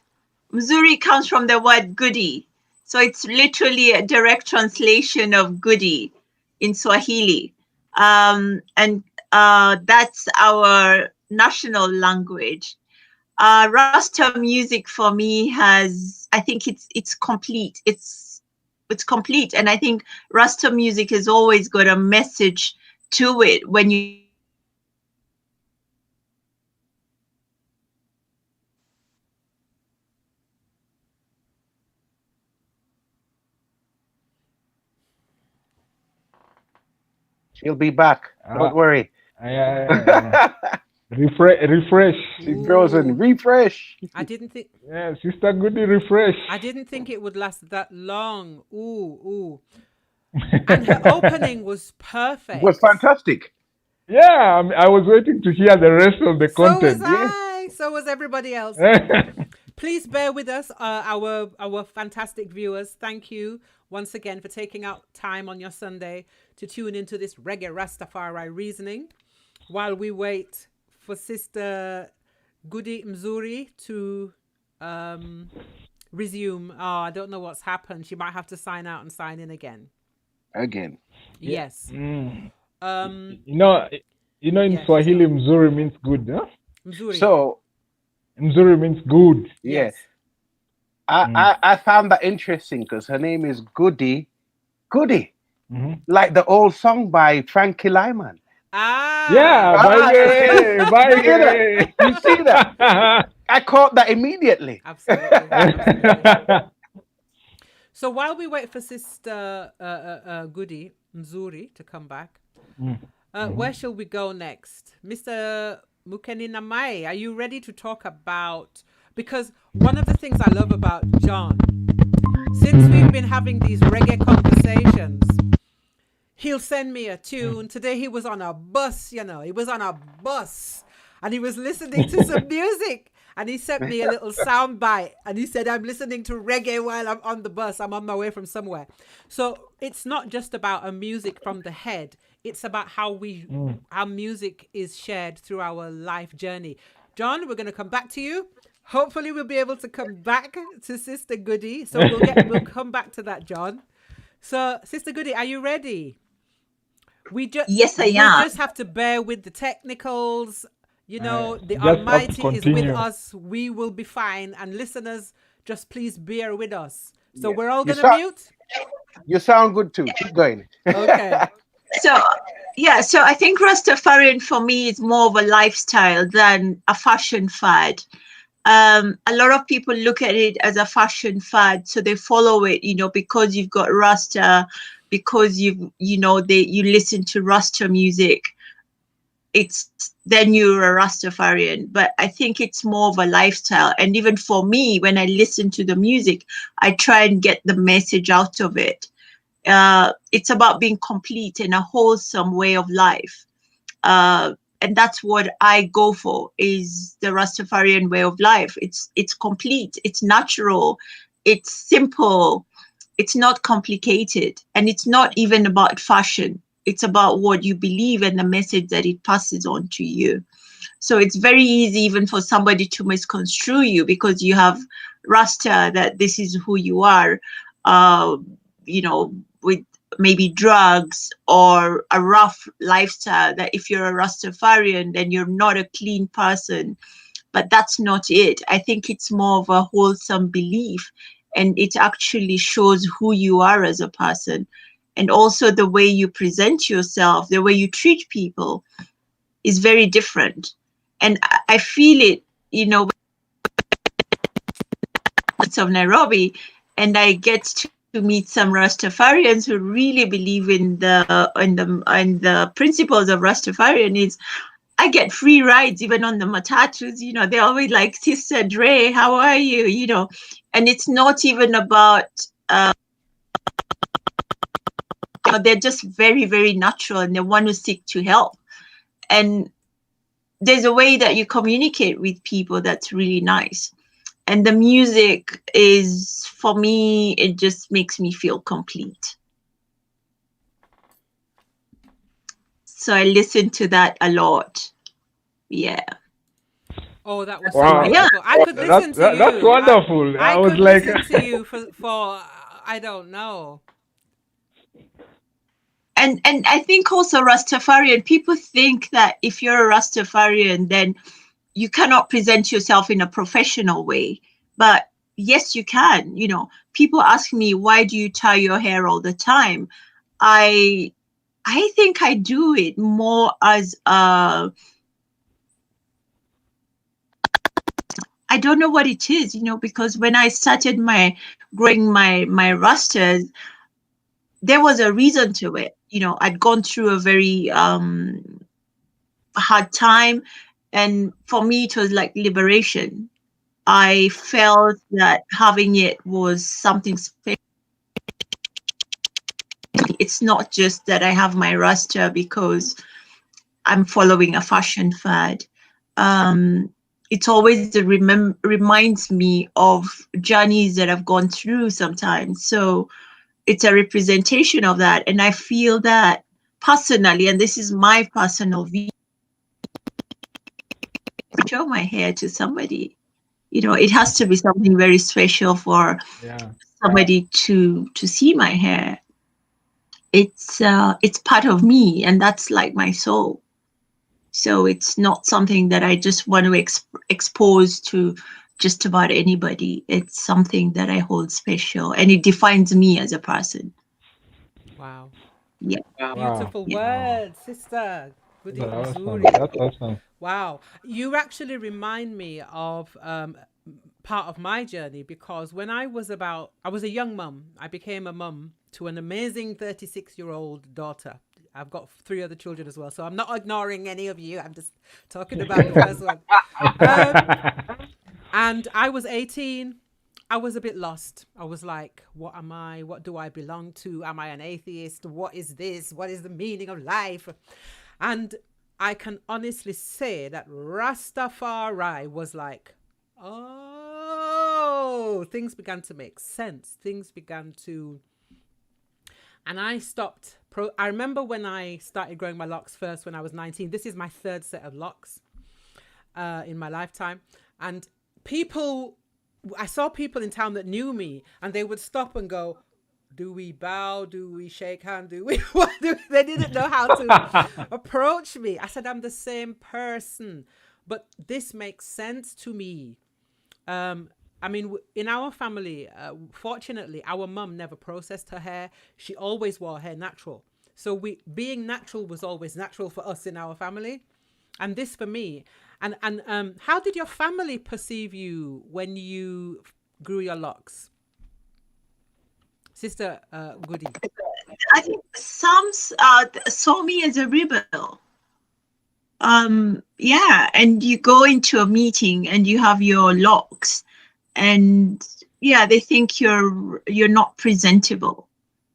Mzuri comes from the word goody. So it's literally a direct translation of goody in Swahili. And that's our national language. Rasta music for me I think it's complete. It's complete. And I think Rasta music has always got a message to it when you She'll be back. Don't worry. Refresh. She's frozen. Refresh. I didn't think. Yeah, Sister Goody, refresh. I didn't think it would last that long. Ooh. And her opening was perfect. It was fantastic. Yeah, I was waiting to hear the rest of the content. So was I. So was everybody else. Please bear with us, our fantastic viewers. Thank you once again for taking out time on your Sunday to tune into this Reggae Rastafari reasoning while we wait for Sister Goody Mzuri to resume. Oh, I don't know what's happened. She might have to sign out and sign in again. Again. Yes. Mm. In yes, Swahili, Mzuri means good, huh? Mzuri. So Mzuri means good. yeah. Yes. I found that interesting because her name is Goody. Mm-hmm. Like the old song by Frankie Lyman. Yeah, bye. You see that? I caught that immediately. Absolutely. So while we wait for Sister Goody Mzuri to come back, where shall we go next? Mr. Mukeni Namai, are you ready to talk about... Because one of the things I love about John, since we've been having these reggae conversations, he'll send me a tune. Today he was on a bus, he was on a bus and he was listening to some music and he sent me a little sound bite and he said, I'm listening to reggae while I'm on the bus. I'm on my way from somewhere. So it's not just about a music from the head. It's about how how music is shared through our life journey. John, we're going to come back to you. Hopefully we'll be able to come back to Sister Goody. So we'll come back to that, John. So Sister Goody, are you ready? Yes, I am. We just have to bear with the technicals. The Almighty is with us. We will be fine. And listeners, just please bear with us. So we're all going to mute. You sound good too. Keep going. Okay. So I think Rastafarian for me is more of a lifestyle than a fashion fad. A lot of people look at it as a fashion fad, so they follow it, because you've got Rasta, because you listen to Rasta music. it's then you're a Rastafarian. But I think it's more of a lifestyle. And even for me, when I listen to the music, I try and get the message out of it. It's about being complete in a wholesome way of life. And that's what I go for, is the Rastafarian way of life. It's complete, it's natural, it's simple, it's not complicated, and it's not even about fashion. It's about what you believe and the message that it passes on to you. So it's very easy even for somebody to misconstrue you because you have Rasta, that this is who you are, with maybe drugs or a rough lifestyle, that if you're a Rastafarian, then you're not a clean person. But that's not it. I think it's more of a wholesome belief, and it actually shows who you are as a person. And also the way you present yourself, the way you treat people is very different. And I feel it, of Nairobi, and I get to meet some Rastafarians who really believe in the principles of Rastafarian. Is I get free rides even on the matatus. They're always like, Sister Dre, how are you? And it's not even about. They're just very, very natural, and they want to seek to help. And there's a way that you communicate with people that's really nice. And the music is, for me, it just makes me feel complete. So I listen to that a lot. Yeah. Oh, that was Wow. so beautiful. I could listen to you. That's wonderful. I was could like, listen to you for I don't know. And I think also Rastafarian, people think that if you're a Rastafarian, then you cannot present yourself in a professional way. But yes, you can. People ask me, why do you tie your hair all the time? I think I do it more as I don't know what it is, because when I started growing my rastas, there was a reason to it. I'd gone through a very hard time, and for me it was like liberation. I felt that having it was something special. It's not just that I have my rasta because I'm following a fashion fad. It's always reminds me of journeys that I've gone through sometimes. So it's a representation of that. And I feel that personally, and this is my personal view, show my hair to somebody. It has to be something very special for somebody to see my hair. It's part of me, and that's like my soul. So it's not something that I just want to expose to just about anybody. It's something that I hold special, and it defines me as a person. Wow. Yeah. Beautiful words, sister. Goody That's Uzuri. That's awesome. Wow. You actually remind me of part of my journey, because when I was a young mum. I became a mum to an amazing 36-year-old daughter. I've got 3 other children as well, so I'm not ignoring any of you. I'm just talking about the first one. And I was 18. I was a bit lost. I was like, what am I? What do I belong to? Am I an atheist? What is this? What is the meaning of life? And I can honestly say that Rastafari was like, oh, things began to make sense. Things began to... And I stopped. I remember when I started growing my locks first when I was 19. This is my 3rd set of locks in my lifetime. And I saw people in town that knew me, and they would stop and go, do we bow? Do we shake hands? Do we... They didn't know how to approach me. I said, I'm the same person. But this makes sense to me. I mean, in our family, fortunately, our mum never processed her hair. She always wore hair natural. So being natural was always natural for us in our family. And this for me. And how did your family perceive you when you grew your locks? Sister Goody. I think some saw me as a rebel. Yeah, and you go into a meeting and you have your locks, and yeah, they think you're not presentable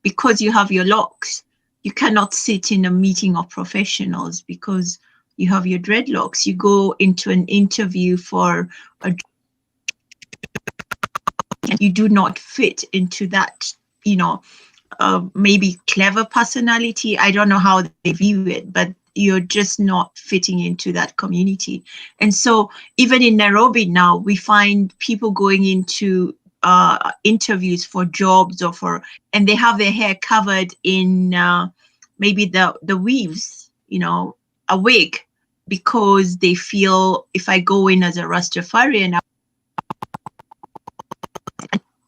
because you have your locks. You cannot sit in a meeting of professionals because you have your dreadlocks. You go into an interview for a, you do not fit into that, you know, maybe clever personality. I don't know how they view it, but you're just not fitting into that community. And so even in Nairobi now, we find people going into interviews for jobs or for, and they have their hair covered in maybe the weaves, you know, a wig, because they feel if I go in as a Rastafarian,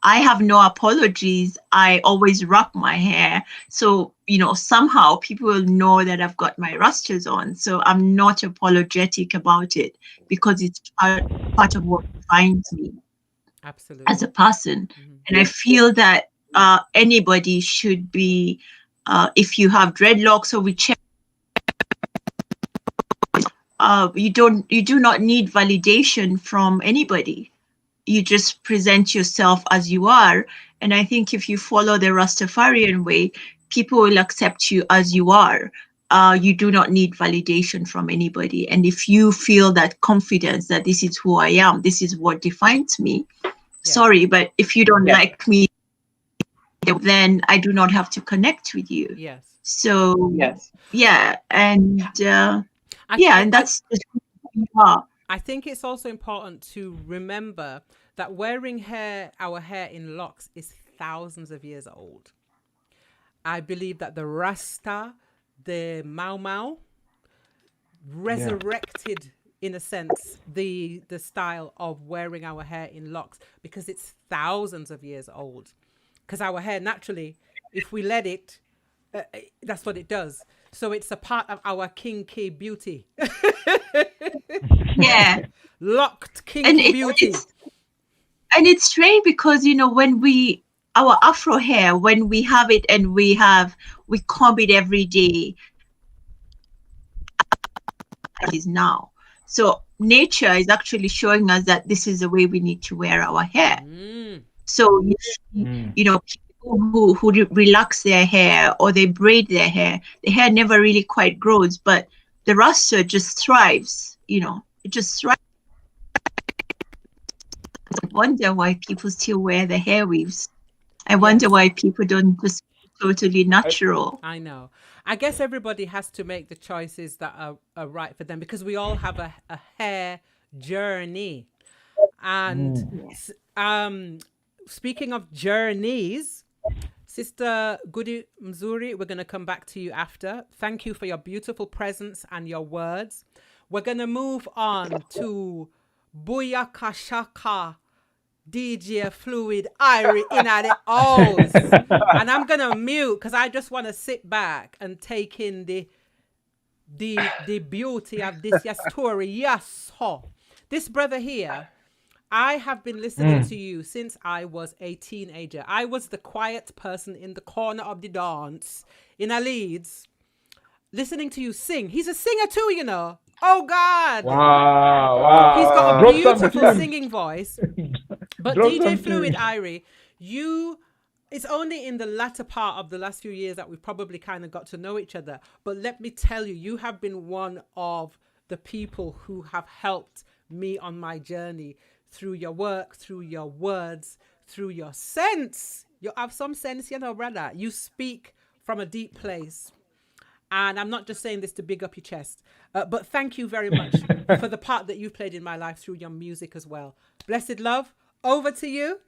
I have no apologies. I always wrap my hair. So, you know, somehow people will know that I've got my rastas on. So I'm not apologetic about it because it's part of what defines me Absolutely. as a person. And I feel that anybody should be, if you have dreadlocks or whichever, you do not need validation from anybody. You just present yourself as you are. And I think if you follow the Rastafarian way, people will accept you as you are. You do not need validation from anybody. And if you feel that confidence that this is who I am, this is what defines me, sorry, but if you don't like me, then I do not have to connect with you. Yes. So, yeah. And and that's just who you are. I think it's also important to remember that wearing our hair in locks is thousands of years old. I believe that the Rasta, the Mau Mau, resurrected, in a sense, the style of wearing our hair in locks because it's thousands of years old. Because our hair, naturally, if we let it, that's what it does. So it's a part of our kinky beauty. Yeah. Locked kinky beauty. And it's strange because, you know, when our Afro hair, when we have it and we comb it every day, is now. So nature is actually showing us that this is the way we need to wear our hair. So, you know, people who relax their hair or they braid their hair, the hair never really quite grows, but the Rasta just thrives, you know, it just thrives. I wonder why people still wear the hair weaves. I wonder why people don't just totally natural. I know. I guess everybody has to make the choices that are right for them because we all have a hair journey. And speaking of journeys, Sister Goody Mzuri, we're going to come back to you after. Thank you for your beautiful presence and your words. We're going to move on to Booyaka Shaka DJ Fluid Irie in at the house. And I'm going to mute because I just want to sit back and take in the beauty of this story. Yes, ho. This brother here, I have been listening to you since I was a teenager. I was the quiet person in the corner of the dance in a Leeds, listening to you sing. He's a singer too, you know. Oh, God. Wow. He's got a beautiful singing voice. But DJ Fluid Irie, it's only in the latter part of the last few years that we've probably kind of got to know each other. But let me tell you, you have been one of the people who have helped me on my journey through your work, through your words, through your sense. You have some sense, you know, brother. You speak from a deep place. And I'm not just saying this to big up your chest, but thank you very much for the part that you've played in my life through your music as well. Blessed love, over to you.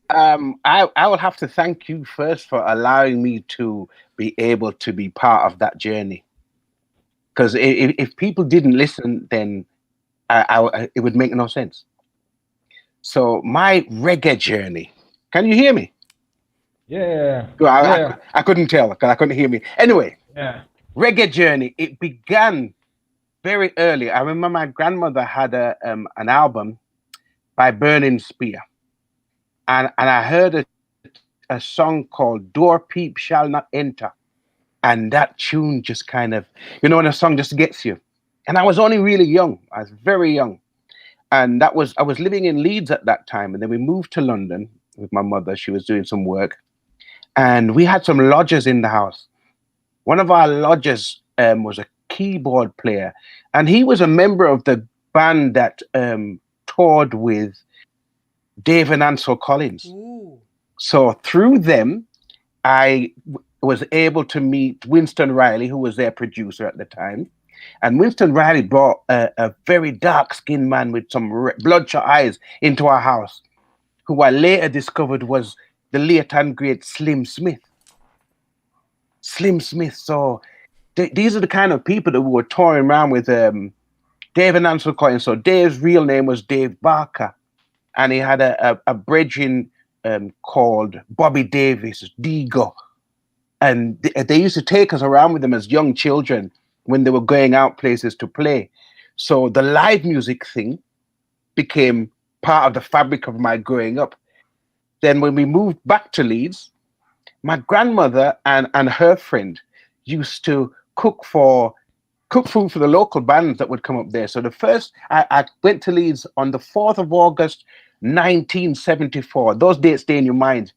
I will have to thank you first for allowing me to be able to be part of that journey. Because if people didn't listen, then it would make no sense. So my reggae journey, can you hear me? Yeah. I couldn't tell because I couldn't hear me. Anyway, reggae journey, it began very early. I remember my grandmother had an album by Burning Spear. And I heard a song called Door Peep Shall Not Enter. And that tune just kind of, you know, when a song just gets you. And I was only really young. I was very young. And I was living in Leeds at that time. And then we moved to London with my mother. She was doing some work. And we had some lodgers in the house. One of our lodgers was a keyboard player. And he was a member of the band that toured with Dave and Ansel Collins. Ooh. So through them, I was able to meet Winston Riley, who was their producer at the time. And Winston Riley brought a very dark-skinned man with some bloodshot eyes into our house, who I later discovered was the late and great Slim Smith. Slim Smith. So these are the kind of people that we were touring around with Dave and Ansel Collins. So Dave's real name was Dave Barker. And he had a brethren called Bobby Davis, Digo. And they used to take us around with them as young children when they were going out places to play. So the live music thing became part of the fabric of my growing up. Then when we moved back to Leeds, my grandmother and her friend used to cook food for the local bands that would come up there. So I went to Leeds on the 4th of August, 1974. Those dates stay in your mind.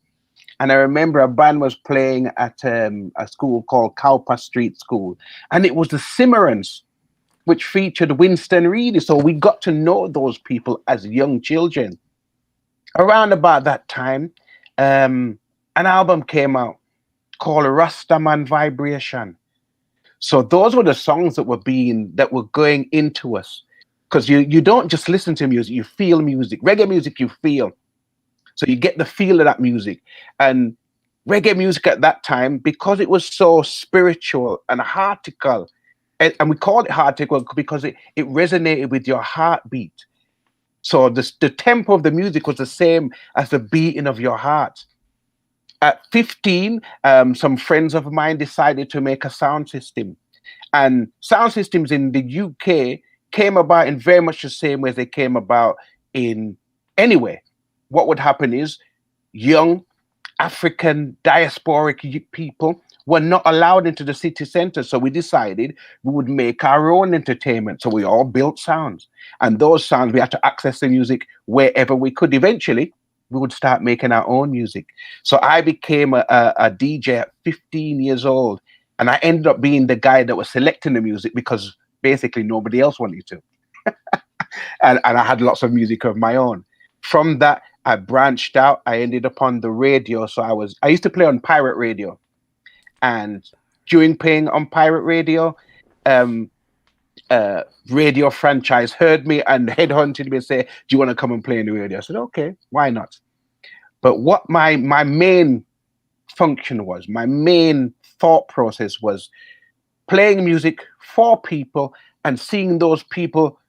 And I remember a band was playing at a school called Cowper Street School. And it was the Cimarrons, which featured Winston Reedy. So we got to know those people as young children. Around about that time, an album came out called Rastaman Vibration. So those were the songs that were going into us. Because you don't just listen to music, you feel music. Reggae music, you feel. So you get the feel of that music. And reggae music at that time, because it was so spiritual and heartical, and we called it heartical because it resonated with your heartbeat. So the tempo of the music was the same as the beating of your heart. At 15, some friends of mine decided to make a sound system. And sound systems in the UK came about in very much the same way as they came about in anywhere. What would happen is young African diasporic people were not allowed into the city center. So we decided we would make our own entertainment. So we all built sounds. And those sounds, we had to access the music wherever we could. Eventually, we would start making our own music. So I became a DJ at 15 years old. And I ended up being the guy that was selecting the music because basically nobody else wanted to. and I had lots of music of my own. From that, I branched out. I ended up on the radio. So I used to play on pirate radio. And during playing on pirate radio, radio franchise heard me and headhunted me and said, do you want to come and play in the radio? I said, okay, why not? But what my main function was, my main thought process was playing music for people and seeing those people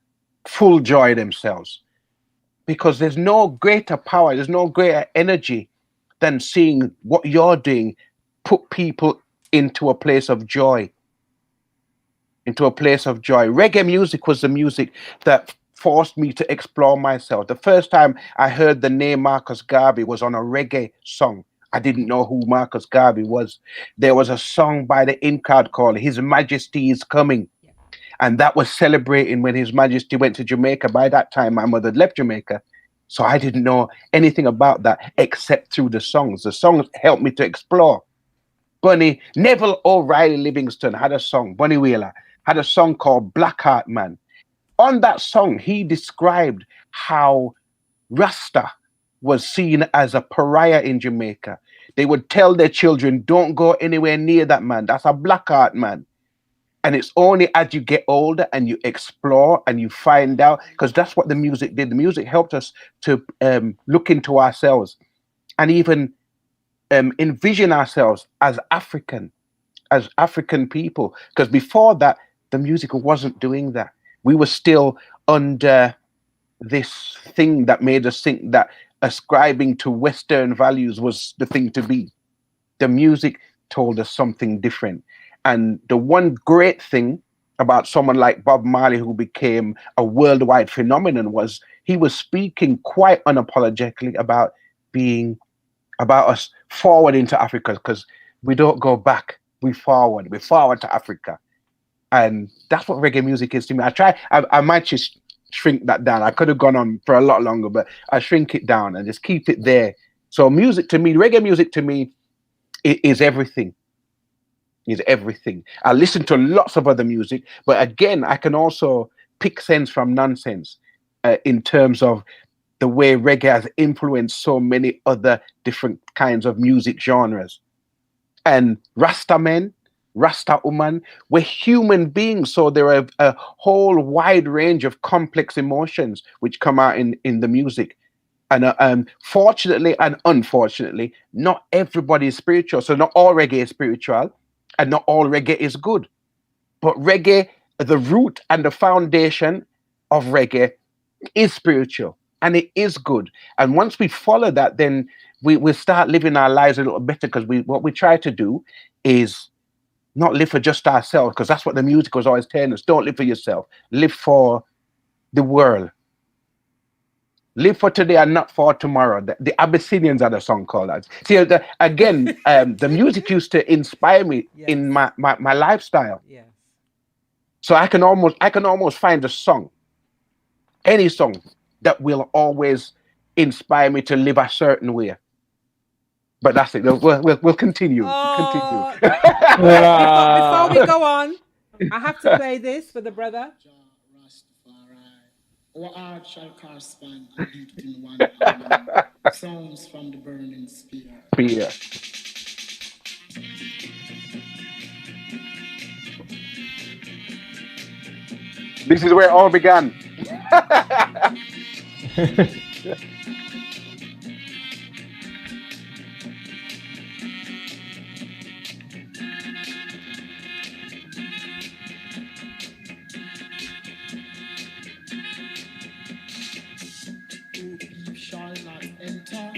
full joy themselves. Because there's no greater power, there's no greater energy than seeing what you're doing put people into a place of joy. Into a place of joy. Reggae music was the music that forced me to explore myself. The first time I heard the name Marcus Garvey was on a reggae song. I didn't know who Marcus Garvey was. There was a song by the In-Crowd called His Majesty is Coming. And that was celebrating when His Majesty went to Jamaica. By that time, my mother had left Jamaica. So I didn't know anything about that except through the songs. The songs helped me to explore. Neville O'Reilly Livingston had a song, Bunny Wheeler, had a song called Blackheart Man. On that song, he described how Rasta was seen as a pariah in Jamaica. They would tell their children, don't go anywhere near that man. That's a Blackheart man. And it's only as you get older and you explore and you find out, because that's what the music did. The music helped us to look into ourselves and even envision ourselves as African people. Because before that, the music wasn't doing that. We were still under this thing that made us think that ascribing to Western values was the thing to be. The music told us something different. And the one great thing about someone like Bob Marley, who became a worldwide phenomenon, was he was speaking quite unapologetically about us forward into Africa, because we don't go back, we're forward to Africa. And that's what reggae music is to me. I might just shrink that down. I could have gone on for a lot longer, but I shrink it down and just keep it there. So music to me, reggae music to me, is everything. Is everything. I listen to lots of other music, but again, I can also pick sense from nonsense in terms of the way reggae has influenced so many other different kinds of music genres. And Rasta men, Rasta woman, we're human beings, so there are a whole wide range of complex emotions which come out in the music. And fortunately and unfortunately, not everybody is spiritual. So not all reggae is spiritual, and not all reggae is good. But reggae, the root and the foundation of reggae is spiritual and it is good. And once we follow that, then we start living our lives a little better, because what we try to do is not live for just ourselves, because that's what the music was always telling us. Don't live for yourself. Live for the world. Live for today and not for tomorrow. The Abyssinians had a song called that. See, again, the music used to inspire me in my lifestyle. Yes. So I can almost find a song, any song, that will always inspire me to live a certain way. But that's it. We'll continue. Oh, Continue. before we go on, I have to play this for the brother. Our art shall correspond and beat in one harmony. Sounds from the burning spear. Yeah. This is where it all began. Who shall not enter?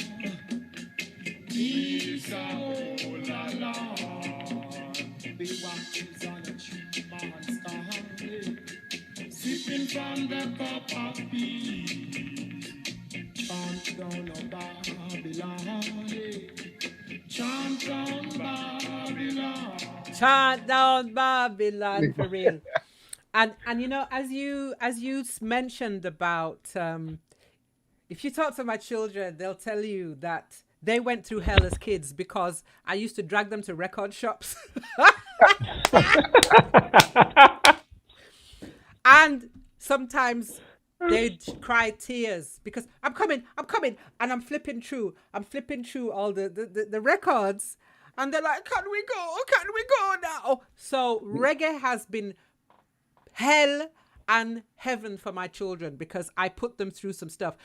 These are all alone. The watches on a tree monster, sipping from the cup of peace. Chant down of Babylon, chant down Babylon. Chant down Babylon, for real. And you know, as you mentioned about, if you talk to my children, they'll tell you that they went through hell as kids because I used to drag them to record shops. And sometimes they'd cry tears because I'm coming, and I'm flipping through all the records, and they're like, can we go now? So reggae has been hell and heaven for my children because I put them through some stuff.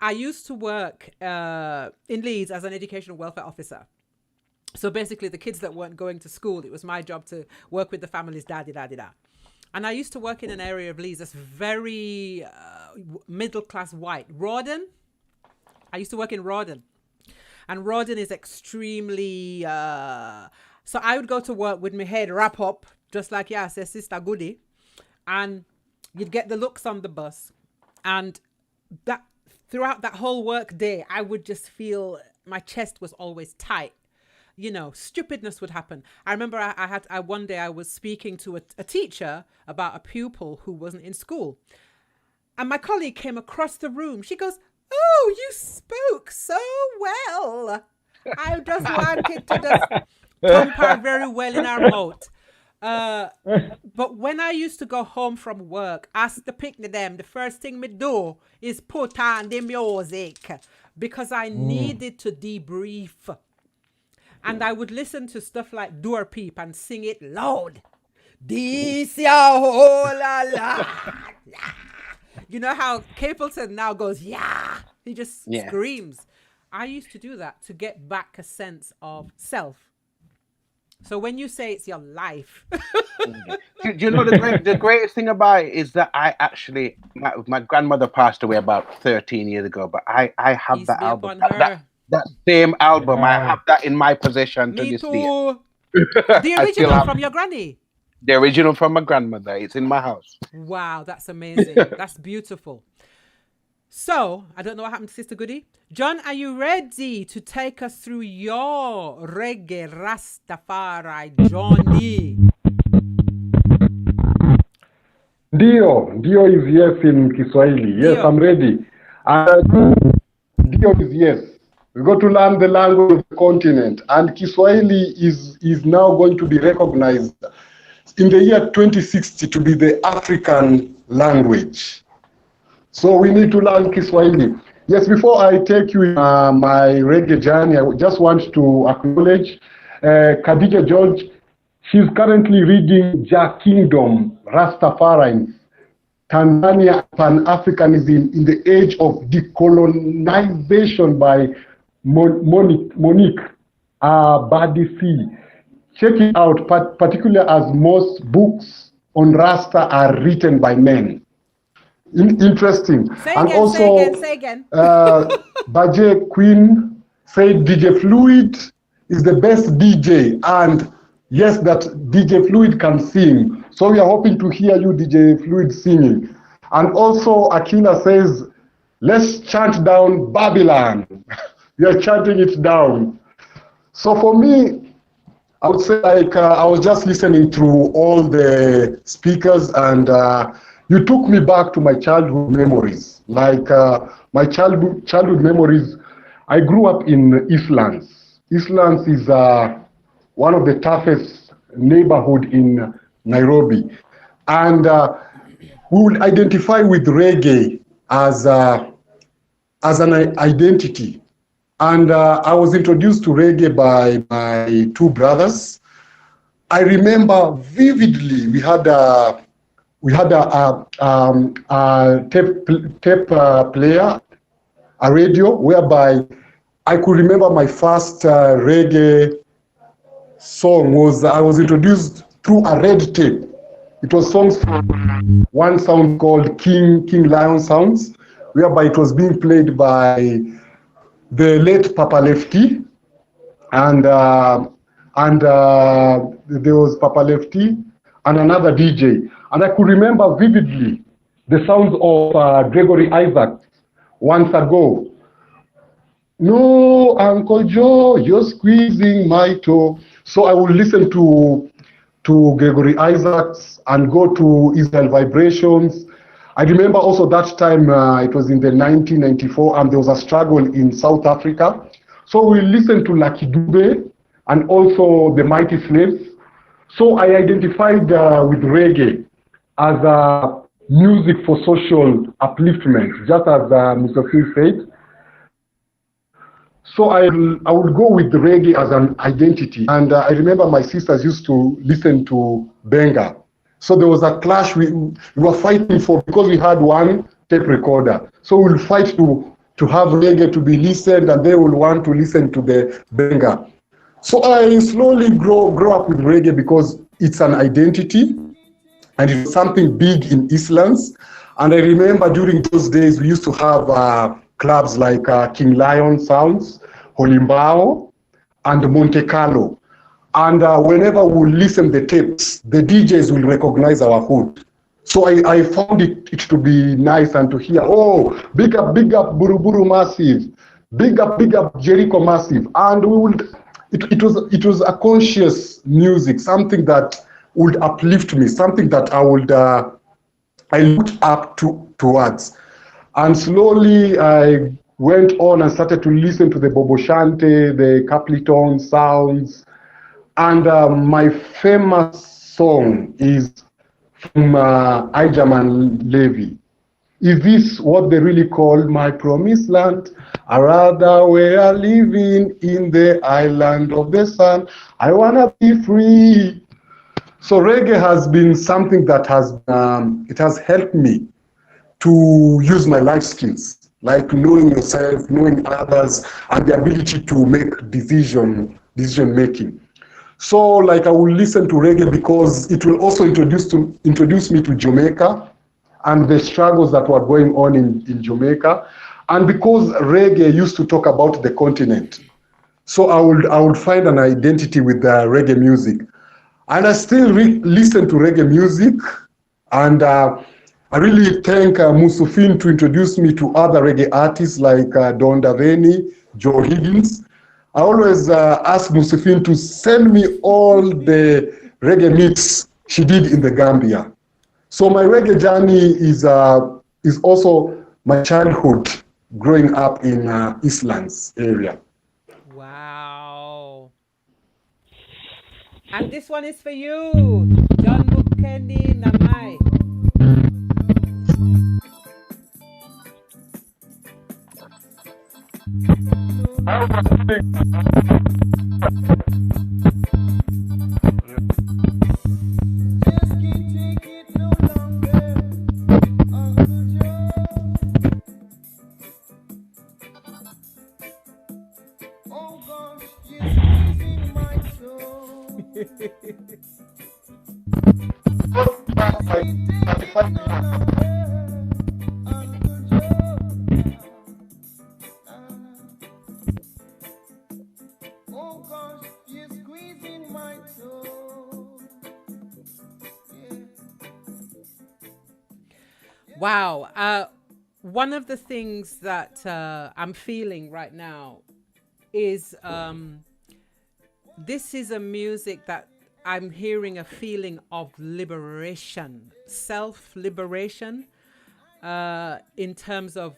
I used to work in Leeds as an educational welfare officer. So basically the kids that weren't going to school, it was my job to work with the families, da-di-da-di-da. And I used to work in an area of Leeds that's very middle-class white. Rawdon. I used to work in Rawdon. And Rawdon is extremely... So I would go to work with my head wrap up, just like, yeah, says Sister Goody. And you'd get the looks on the bus. And that throughout that whole work day, I would just feel my chest was always tight. You know, stupidness would happen. I remember I one day I was speaking to a teacher about a pupil who wasn't in school. And my colleague came across the room. She goes, "Oh, you spoke so well. I just wanted to just thump her very well in our mouth." But when I used to go home from work, ask the picnic them, the first thing me do is put on the music because I needed to debrief. And I would listen to stuff like PEEP and sing it loud. This ya whole la. You know how Capleton now goes, yeah. He just screams. I used to do that to get back a sense of self. So when you say it's your life. Do you know the greatest thing about it is that I actually, my grandmother passed away about 13 years ago, but I have Peace that be album. upon her. That same album, I have that in my possession to Me this too. day. The I still original have from your granny. the original from my grandmother. It's in my house. Wow, that's amazing. That's beautiful. So, I don't know what happened to Sister Goody. John, are you ready to take us through your Reggae Rastafari journey? Ndio is yes in Kiswahili. Yes, Ndio. I'm ready. Ndio is yes. We got to learn the language of the continent, and Kiswahili is now going to be recognized in the year 2060 to be the African language. So we need to learn Kiswahili. Yes, before I take you in my reggae journey, I just want to acknowledge Khadija George. She's currently reading Ja Kingdom, Rastafari, Tanzania Pan-Africanism in the Age of Decolonization by Monique Badisi. Check it out, particularly as most books on Rasta are written by men. Interesting. Say And again, also, say again. Baje Queen said DJ Fluid is the best DJ, and yes, that DJ Fluid can sing. So we are hoping to hear you, DJ Fluid, singing. And also, Akila says, let's chant down Babylon. We are chanting it down. So for me, I would say like I was just listening through all the speakers, and you took me back to my childhood memories. Like my childhood memories, I grew up in Eastlands. Eastlands is one of the toughest neighborhood in Nairobi. And we would identify with reggae as an identity. And I was introduced to reggae by my two brothers. I remember vividly we had a tape player, a radio, whereby I could remember my first reggae song was I was introduced through a red tape. It was songs from one sound called King Lion Sounds, whereby it was being played by the late Papa Lefty, and there was Papa Lefty and another DJ. And I could remember vividly the sounds of Gregory Isaac once ago. No, Uncle Joe, you're squeezing my toe. So I would listen to Gregory Isaacs and go to Israel Vibrations. I remember also that time it was in the 1994, and there was a struggle in South Africa. So we listened to Lucky Dube and also the Mighty Slaves. So I identified with reggae as music for social upliftment, just as Mr. Phil said. So I would go with the reggae as an identity. And I remember my sisters used to listen to Benga. So there was a clash we were fighting for, because we had one tape recorder. So we'll fight to have reggae to be listened, and they will want to listen to the Benga. So I slowly grow up with reggae because it's an identity, and it's something big in Eastlands. And I remember during those days, we used to have clubs like King Lion Sounds, Holimbao, and Monte Carlo. And whenever we listen the tapes, the DJs will recognize our hood. So I found it to be nice and to hear, oh, big up Buruburu Massive, big up Jericho Massive. And we would, it was a conscious music, something that would uplift me, something that I looked up towards. And slowly I went on and started to listen to the Bobo Shante, the Capleton sounds. And my famous song is from Ijaman Levy. Is this what they really call my promised land? I rather we are living in the island of the sun. I wanna be free. So reggae has been something that it has helped me to use my life skills, like knowing yourself, knowing others, and the ability to make decision making. So like I will listen to reggae because it will also introduce me to Jamaica and the struggles that were going on in Jamaica. And because reggae used to talk about the continent. So I would find an identity with the reggae music. And I still listen to reggae music, and I really thank Musufin to introduce me to other reggae artists like Don Daveni, Joe Higgins. I always ask Musufin to send me all the reggae mix she did in the Gambia. So my reggae journey is also my childhood growing up in Eastlands area. Wow. And this one is for you, John Bukeni Namai. Just can't take it no longer, Uncle Joe. Oh gosh, you're squeezing my soul. Just can't take it no longer, Uncle Joe. Oh gosh, you're squeezing my soul. Yeah. Wow. One of the things that I'm feeling right now is this is a music that I'm hearing a feeling of liberation, self-liberation, in terms of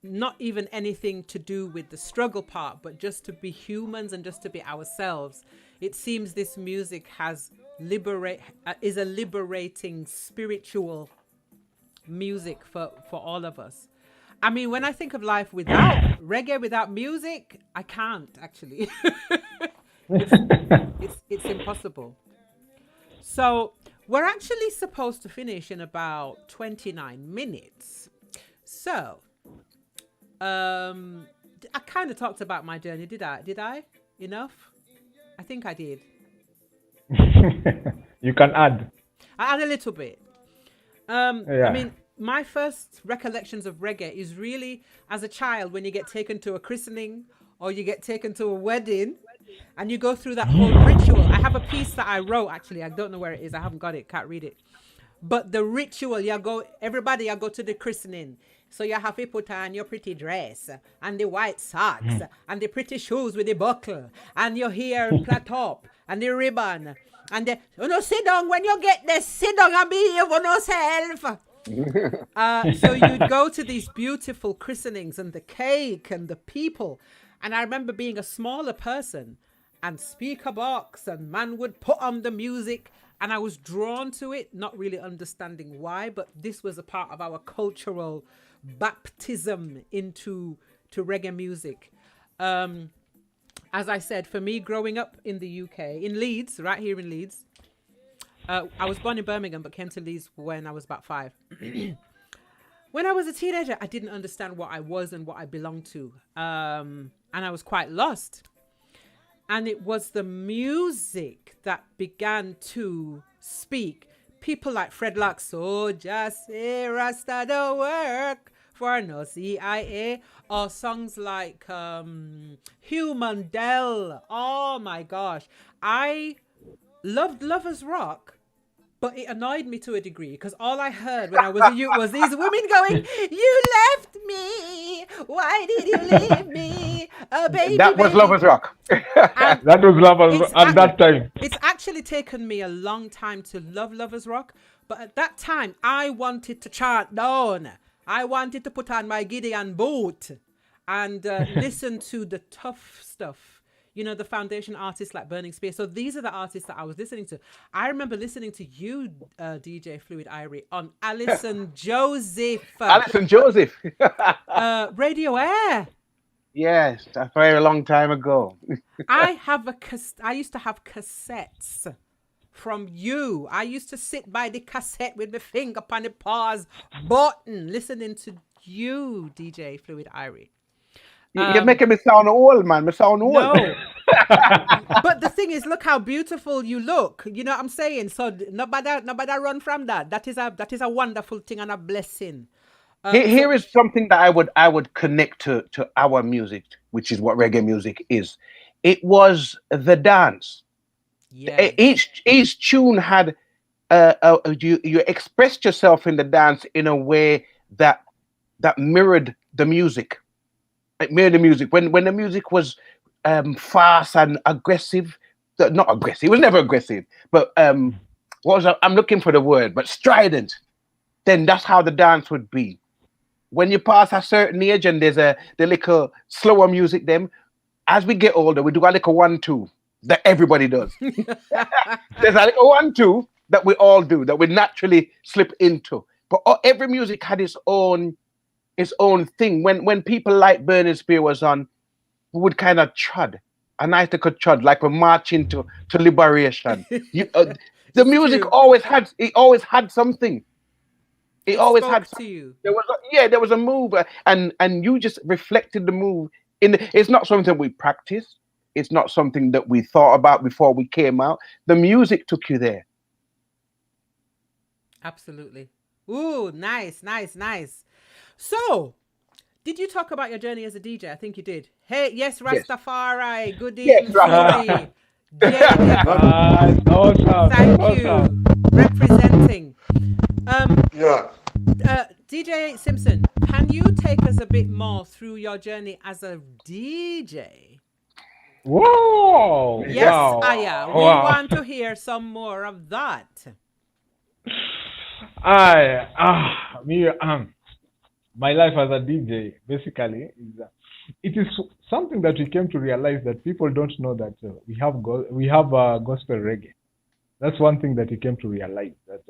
not even anything to do with the struggle part, but just to be humans and just to be ourselves. It seems this music is a liberating spiritual music for all of us. I mean, when I think of life without reggae, without music, I can't actually. It's impossible. So we're actually supposed to finish in about 29 minutes. So I kind of talked about my journey, did I? Enough? I think I did. You can add. I add a little bit. Yeah. I mean, my first recollections of reggae is really as a child when you get taken to a christening or you get taken to a wedding and you go through that whole ritual. I have a piece that I wrote, actually. I don't know where it is. I haven't got it. Can't read it. But the ritual, everybody go to the christening. So you have to put on your pretty dress and the white socks and the pretty shoes with the buckle and your hair plait up and the ribbon. And sit down when you get there, sit down and behave on yourself. So you'd go to these beautiful christenings and the cake and the people. And I remember being a smaller person and speaker box and man would put on the music and I was drawn to it, not really understanding why, but this was a part of our cultural baptism into reggae music. As I said, for me, growing up in the UK, in Leeds, right here in Leeds, I was born in Birmingham, but came to Leeds when I was about 5. When I was a teenager, I didn't understand what I was and what I belonged to. And I was quite lost. And it was the music that began to speak. People like Fred Locke, so just say Rasta don't work for no CIA, or songs like Human Dell. Oh my gosh. I loved Lovers Rock, but it annoyed me to a degree because all I heard when I was a youth was these women going, "You left me. Why did you leave me? Baby, That was baby." Lovers Rock. That was Lovers at that time. It's actually taken me a long time to love Lovers Rock, but at that time I wanted to chant down. I wanted to put on my Gideon boot and listen to the tough stuff. You know, the foundation artists like Burning Spear. So these are the artists that I was listening to. I remember listening to you, DJ Fluid Irie, on Alison Joseph. Alison Joseph. Radio Air. Yes, a very long time ago. I used to have cassettes from you. I used to sit by the cassette with my finger upon the pause button, listening to you, DJ Fluid Irie. You're making me sound old, man. Me sound old. No. But the thing is, look how beautiful you look. You know what I'm saying? So nobody run from that. That is a wonderful thing and a blessing. Here is something that I would connect to our music, which is what reggae music is. It was the dance. Yeah. Each tune had you expressed yourself in the dance in a way that mirrored the music. It mirrored the music. When the music was fast and aggressive, not aggressive. It was never aggressive, but I'm looking for the word, but strident. then that's how the dance would be. When you pass a certain age and there's the little slower music, then as we get older, we do a little 1-2 that everybody does. There's a little 1-2 that we all do, that we naturally slip into. But every music had its own thing. When people like Burning Spear was on, we would kind of chud, a nice little chud, like we're marching to liberation. The music always had something. It always had to you. There was a move, and you just reflected the move. It's not something we practiced. It's not something that we thought about before we came out. The music took you there. Absolutely. Ooh, nice. So, did you talk about your journey as a DJ? I think you did. Hey, yes, Rastafari. Yes. Good evening. Yes, awesome. Thank you. Representing. DJ Simpson, can you take us a bit more through your journey as a DJ? Whoa! Yes, wow. Aya. We want to hear some more of that. My life as a DJ basically it is something that we came to realize that people don't know that we have gospel reggae. That's one thing that we came to realize, that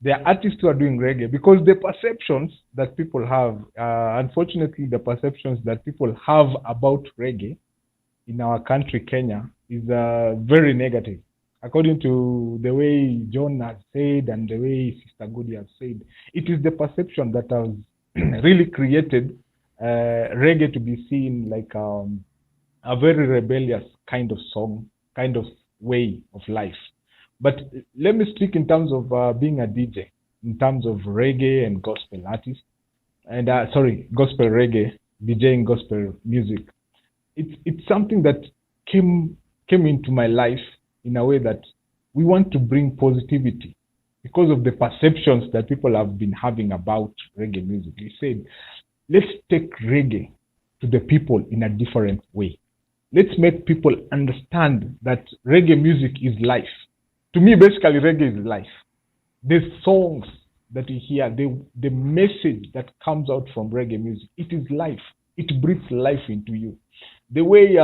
there are artists who are doing reggae, because the perceptions that people have, unfortunately, the perceptions that people have about reggae in our country, Kenya, is very negative. According to the way John has said and the way Sister Goody has said, it is the perception that has really created reggae to be seen like a very rebellious kind of song, kind of way of life. But let me speak in terms of being a DJ, in terms of reggae and gospel artist, and gospel reggae, DJing gospel music. It's something that came into my life in a way that we want to bring positivity because of the perceptions that people have been having about reggae music. We said, let's take reggae to the people in a different way. Let's make people understand that reggae music is life. To me, basically, reggae is life. The songs that you hear, the message that comes out from reggae music, it is life. It breathes life into you. The way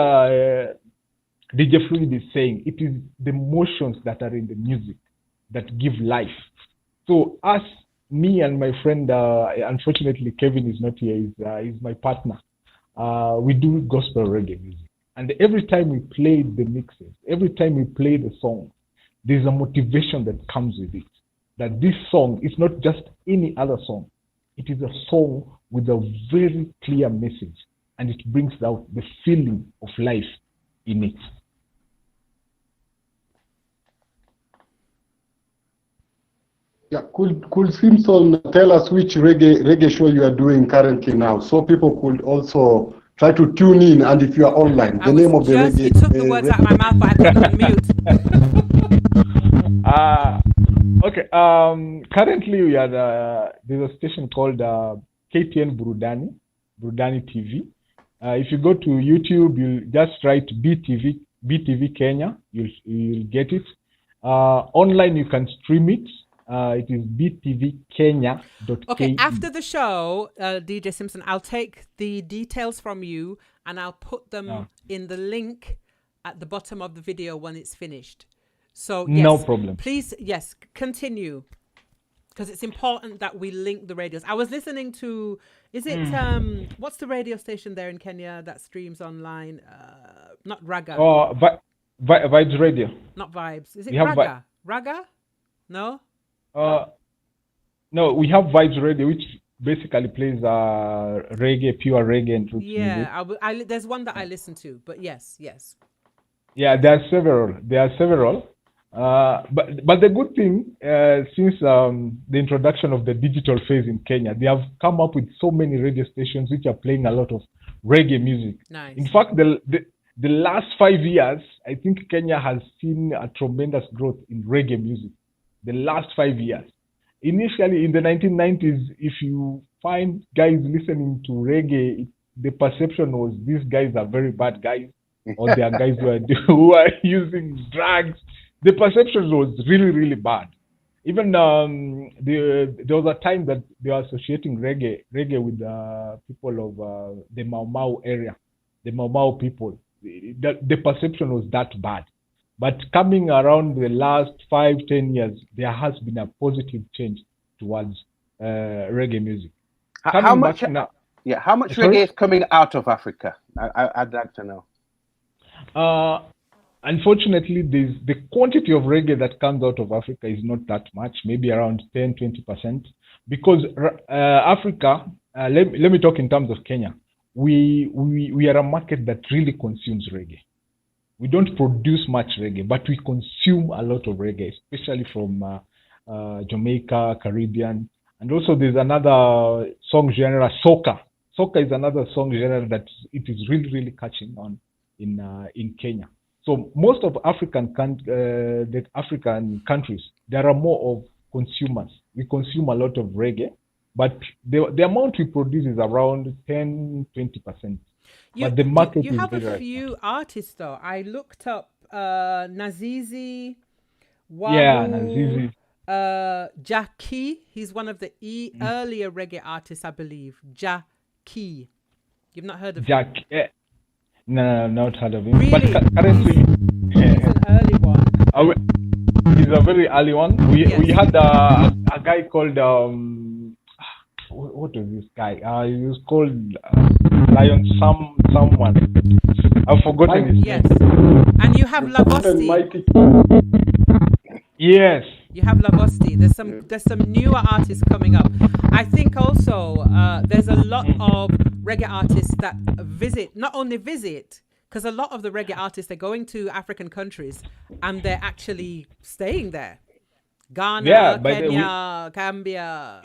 DJ Fluid is saying, it is the emotions that are in the music that give life. So me and my friend, unfortunately Kevin is not here, he's my partner. We do gospel reggae music. And every time we play the mixes, every time we play the song, there's a motivation that comes with it. That this song is not just any other song. It is a song with a very clear message, and it brings out the feeling of life in it. Yeah, could Simpson tell us which reggae show you are doing currently now, so people could also try to tune in, and if you are online, the name of the reggae. You took the words out of my mouth, but I couldn't unmute. Okay. Currently, we are there's a station called KTN Burudani TV. If you go to YouTube, you just write BTV Kenya. You'll get it. Online, you can stream it. It is btvkenya.ke. Okay, after the show, DJ Simpson, I'll take the details from you and I'll put them in the link at the bottom of the video when it's finished. So, yes, no problem. Please, yes, continue. Because it's important that we link the radios. I was listening to, what's the radio station there in Kenya that streams online? Not Raga. Oh, Vibes Radio. Not Vibes. Is it Raga? Raga? No? No, we have Vibes Radio, which basically plays reggae, pure reggae and truth music. Yeah, there's one that I listen to, but yes. Yeah, there are several. But the good thing, since the introduction of the digital phase in Kenya, they have come up with so many radio stations which are playing a lot of reggae music. Nice. In fact, the last 5 years, I think Kenya has seen a tremendous growth in reggae music. The last 5 years. Initially, in the 1990s, if you find guys listening to reggae, the perception was these guys are very bad guys, or they are guys who are using drugs. The perception was really, really bad. even there was a time that they were associating reggae with people of the Mau Mau area, the Mau Mau people. The perception was that bad. But coming around the last 5-10 years, there has been a positive change towards reggae music. How much? Now, How much sorry? reggae is coming out of Africa? I'd like to know. Unfortunately, the quantity of reggae that comes out of Africa is not that much, maybe around 10-20%. Because Africa, let me talk in terms of Kenya. We are a market that really consumes reggae. We don't produce much reggae, but we consume a lot of reggae, especially from Jamaica, Caribbean. And also there's another song genre, soca. Soca is another song genre that it is really, really catching on in Kenya. So most of the African countries, there are more of consumers. We consume a lot of reggae, but the amount we produce is around 10-20%. But the market you have is a very few artists though. I looked up Nazizi, Yeah, Wabu, Nazizi. Jackie. He's one of the earlier reggae artists, I believe. Jackie. You've not heard of him? Jack. No, not heard of him. Really? But currently, He's an early one. he's a very early one. Yes. We had a guy called what was this guy? He was called Lion someone. I've forgotten his Yes. name. And you have Lavosti. Yes. You have Lavosti. There's some newer artists coming up. I think also there's a lot of reggae artists that not only visit, because a lot of the reggae artists, they're going to African countries and they're actually staying there. Ghana, Yeah, Kenya, Gambia.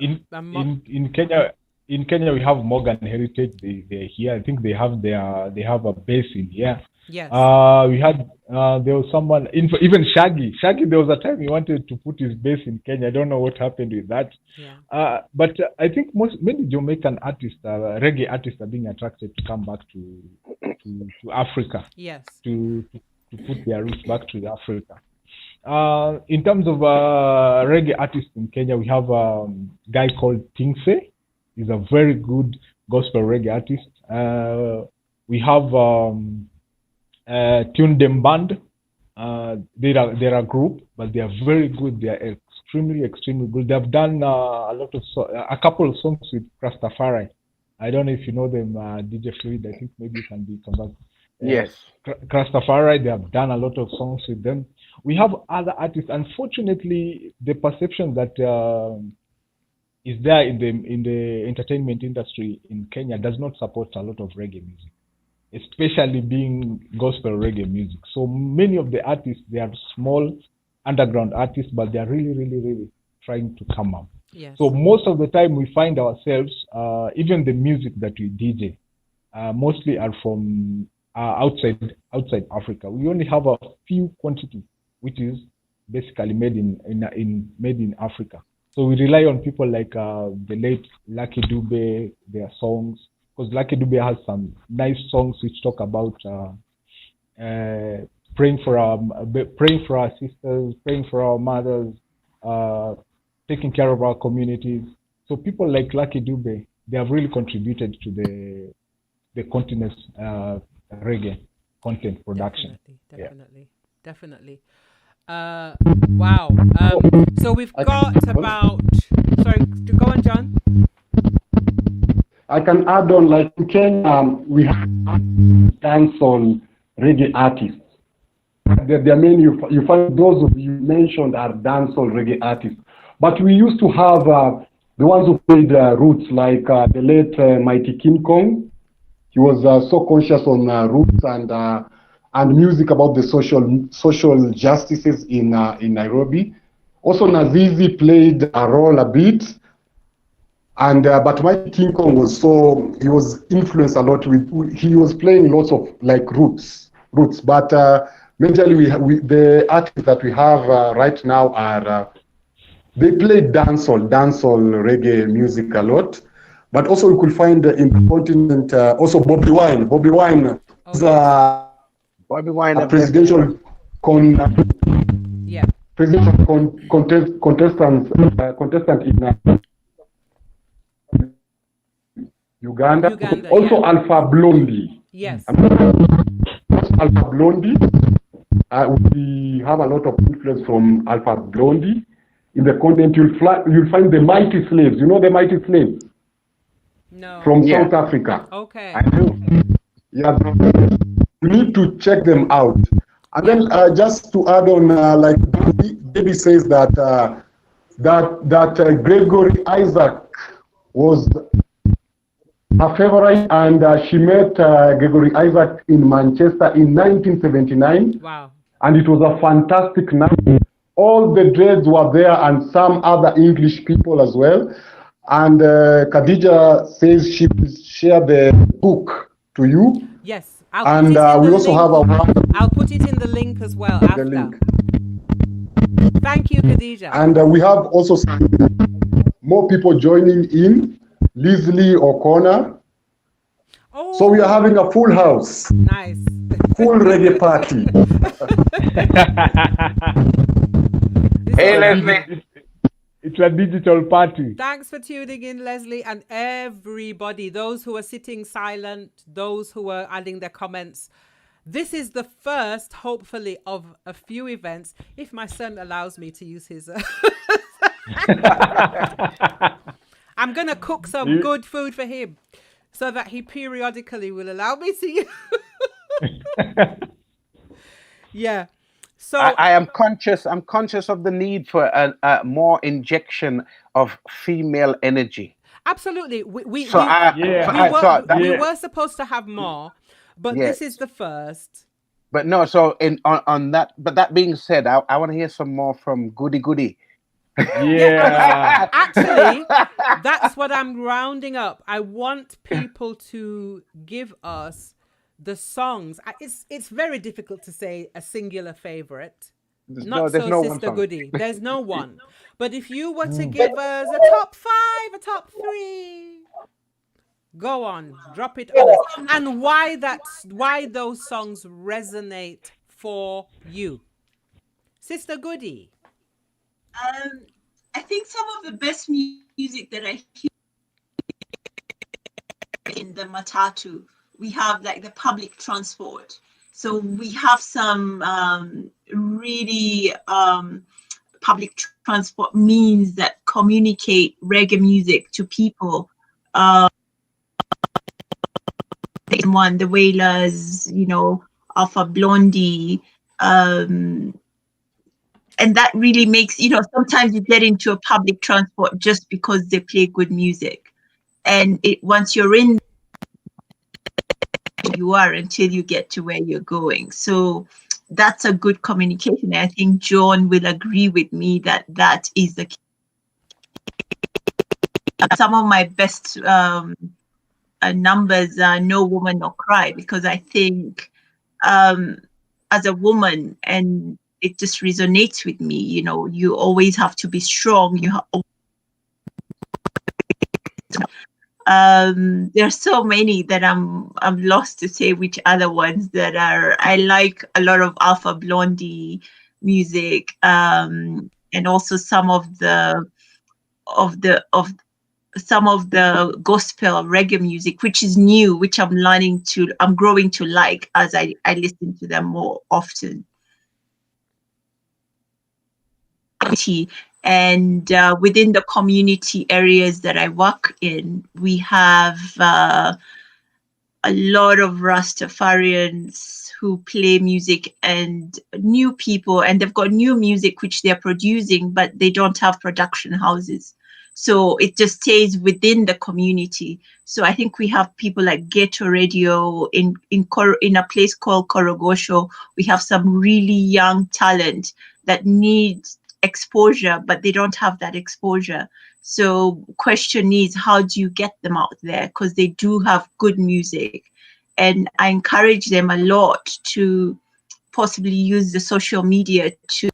in Kenya we have Morgan Heritage. They're here. I think they have a base in here. Yes. We had there was someone even Shaggy. There was a time he wanted to put his base in Kenya. I don't know what happened with that. Yeah. But I think many Jamaican artists, reggae artists, are being attracted to come back to Africa. Yes. To put their roots back to Africa. In terms of reggae artists in Kenya, we have a guy called Tingse. He's a very good gospel reggae artist. We have Tune Them Band. They're a group, but they are very good. They are extremely good. They have done a couple of songs with Rastafari. I don't know if you know them, DJ Fluid. I think maybe you can come back. Yes. Rastafari, they have done a lot of songs with them. We have other artists. Unfortunately, the perception that is there in the entertainment industry in Kenya does not support a lot of reggae music, especially being gospel reggae music. So many of the artists, they are small underground artists, but they are really trying to come up. Yes. So most of the time we find ourselves, even the music that we DJ, mostly are from outside Africa. We only have a few quantity, which is basically made in Africa. So we rely on people like the late Lucky Dube, their songs, because Lucky Dube has some nice songs which talk about praying for our sisters, praying for our mothers, taking care of our communities. So people like Lucky Dube, they have really contributed to the continent's reggae content production. Definitely. Wow. So we've got about. Sorry, go on, John. I can add on, like in Kenya, we have dancehall reggae artists. There are many. You find those of you mentioned are dancehall reggae artists. But we used to have the ones who played roots, like the late Mighty King Kong. He was so conscious on roots and music about the social justices in Nairobi. Also, Nazizi played a role a bit, and but Mighty King Kong he was influenced a lot with. He was playing lots of like roots. But majorly, the artists that we have right now are they play dancehall reggae music a lot. But also we could find in the continent also Bobby Wine. Bobby Wine is a presidential presidential contestant in Uganda. Also yeah. Alpha Blondie. Yes. Alpha Blondie. We have a lot of influence from Alpha Blondie. In the content, you'll find the Mighty Slaves. You know the Mighty Slaves? No. From South Africa. Okay. I do. Yeah, you need to check them out. And then just to add on, like Debbie says that Gregory Isaac was her favorite, and she met Gregory Isaac in Manchester in 1979. Wow. And it was a fantastic night. All the dreads were there and some other English people as well. And Khadija says she will share the book to you. Yes. And we also have I'll put it in the link as well after. link. Thank you, Khadija. And we have also some more people joining in. Leslie O'Connor. Oh. So we are having a full house. Nice. Full reggae party. Hey, Leslie. It's a digital party. Thanks for tuning in, Leslie, and everybody, those who are sitting silent, those who are adding their comments. This is the first, hopefully, of a few events, if my son allows me to use his... I'm going to cook some good food for him so that he periodically will allow me to use... Yeah. So I am conscious. I'm conscious of the need for a more injection of female energy. Absolutely. We were supposed to have more, but this is the first. But no, so on that. But that being said, I want to hear some more from Goody. Yeah. Actually, that's what I'm rounding up. I want people to give us the songs. It's very difficult to say a singular favorite. Sister Goody. There's no one. But if you were to give us a top 5, a top 3, go on, drop it on us. And why those songs resonate for you, Sister Goody. I think some of the best music that I hear in the matatu, we have like the public transport. So we have some really public transport means that communicate reggae music to people. The Wailers, Alpha Blondie, and that really makes, sometimes you get into a public transport just because they play good music. And once you're in, you are until you get to where you're going. So that's a good communication. I think John will agree with me that that is the key. Some of my best numbers are No Woman No Cry, because I think as a woman, and it just resonates with me, you always have to be strong. There are so many that I'm lost to say which other ones that are. I like a lot of Alpha Blondie music, and also some of the gospel reggae music, which is new, which I'm growing to like as I listen to them more often. And within the community areas that I work in, we have a lot of Rastafarians who play music, and new people, and they've got new music which they're producing, but they don't have production houses. So it just stays within the community. So I think we have people like Ghetto Radio in a place called Korogosho. We have some really young talent that needs exposure, but they don't have that exposure. So question is, how do you get them out there? Because they do have good music. And I encourage them a lot to possibly use the social media to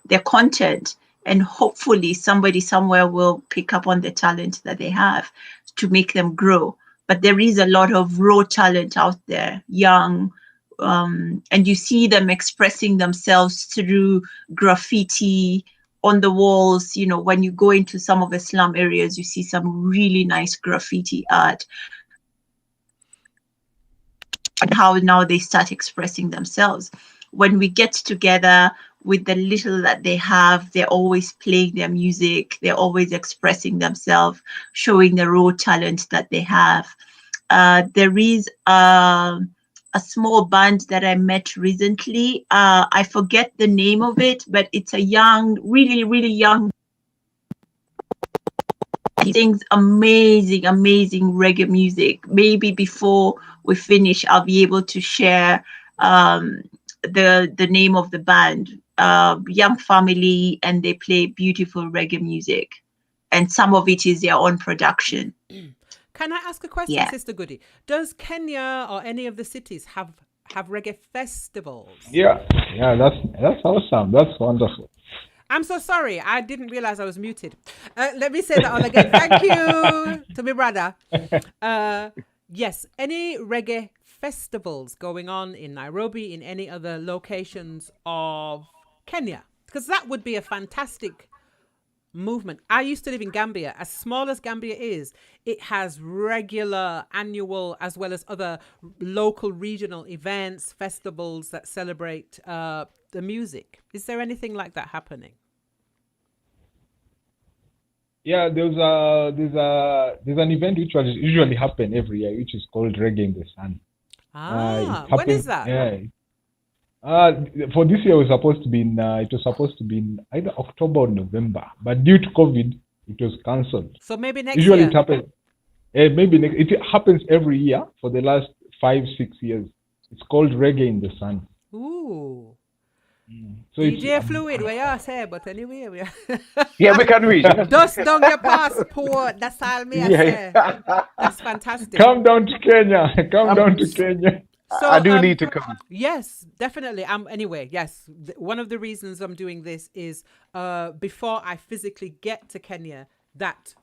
their content, and hopefully somebody somewhere will pick up on the talent that they have to make them grow. But there is a lot of raw talent out there, young, and you see them expressing themselves through graffiti on the walls. You know, when you go into some of the slum areas, you see some really nice graffiti art, and how now they start expressing themselves. When we get together with the little that they have, they're always playing their music, they're always expressing themselves, showing the raw talent that they have. There is a small band that I met recently. I forget the name of it, but it's a young, really, really young. He sings amazing, amazing reggae music. Maybe before we finish, I'll be able to share the name of the band. Young family, and they play beautiful reggae music, and some of it is their own production. Can I ask a question, Yeah. Sister Goody? Does Kenya or any of the cities have reggae festivals? Yeah, that's awesome. That's wonderful. I'm so sorry. I didn't realize I was muted. Let me say that all again. Thank you to my brother. Yes, any reggae festivals going on in Nairobi, in any other locations of Kenya? Because that would be a fantastic movement. I used to live in Gambia. As small as Gambia is, it has regular, annual, as well as other local, regional events, festivals that celebrate the music. Is there anything like that happening? Yeah, there's an event which will usually happen every year, which is called Reggae in the Sun. When is that? Yeah. For this year, it was supposed to be in either October or November, but due to COVID, it was cancelled. So maybe next Usually year. it happens. It happens every year for the last 5-6 years. It's called Reggae in the Sun. Ooh. So DJ Fluid, where you say, but anyway, Yeah, we can read. dust down your passport. That's all me I say. That's fantastic. Come down to Kenya. Come down to Kenya. So, I do need to come. Yes, definitely. Anyway, yes. One of the reasons I'm doing this is before I physically get to Kenya, that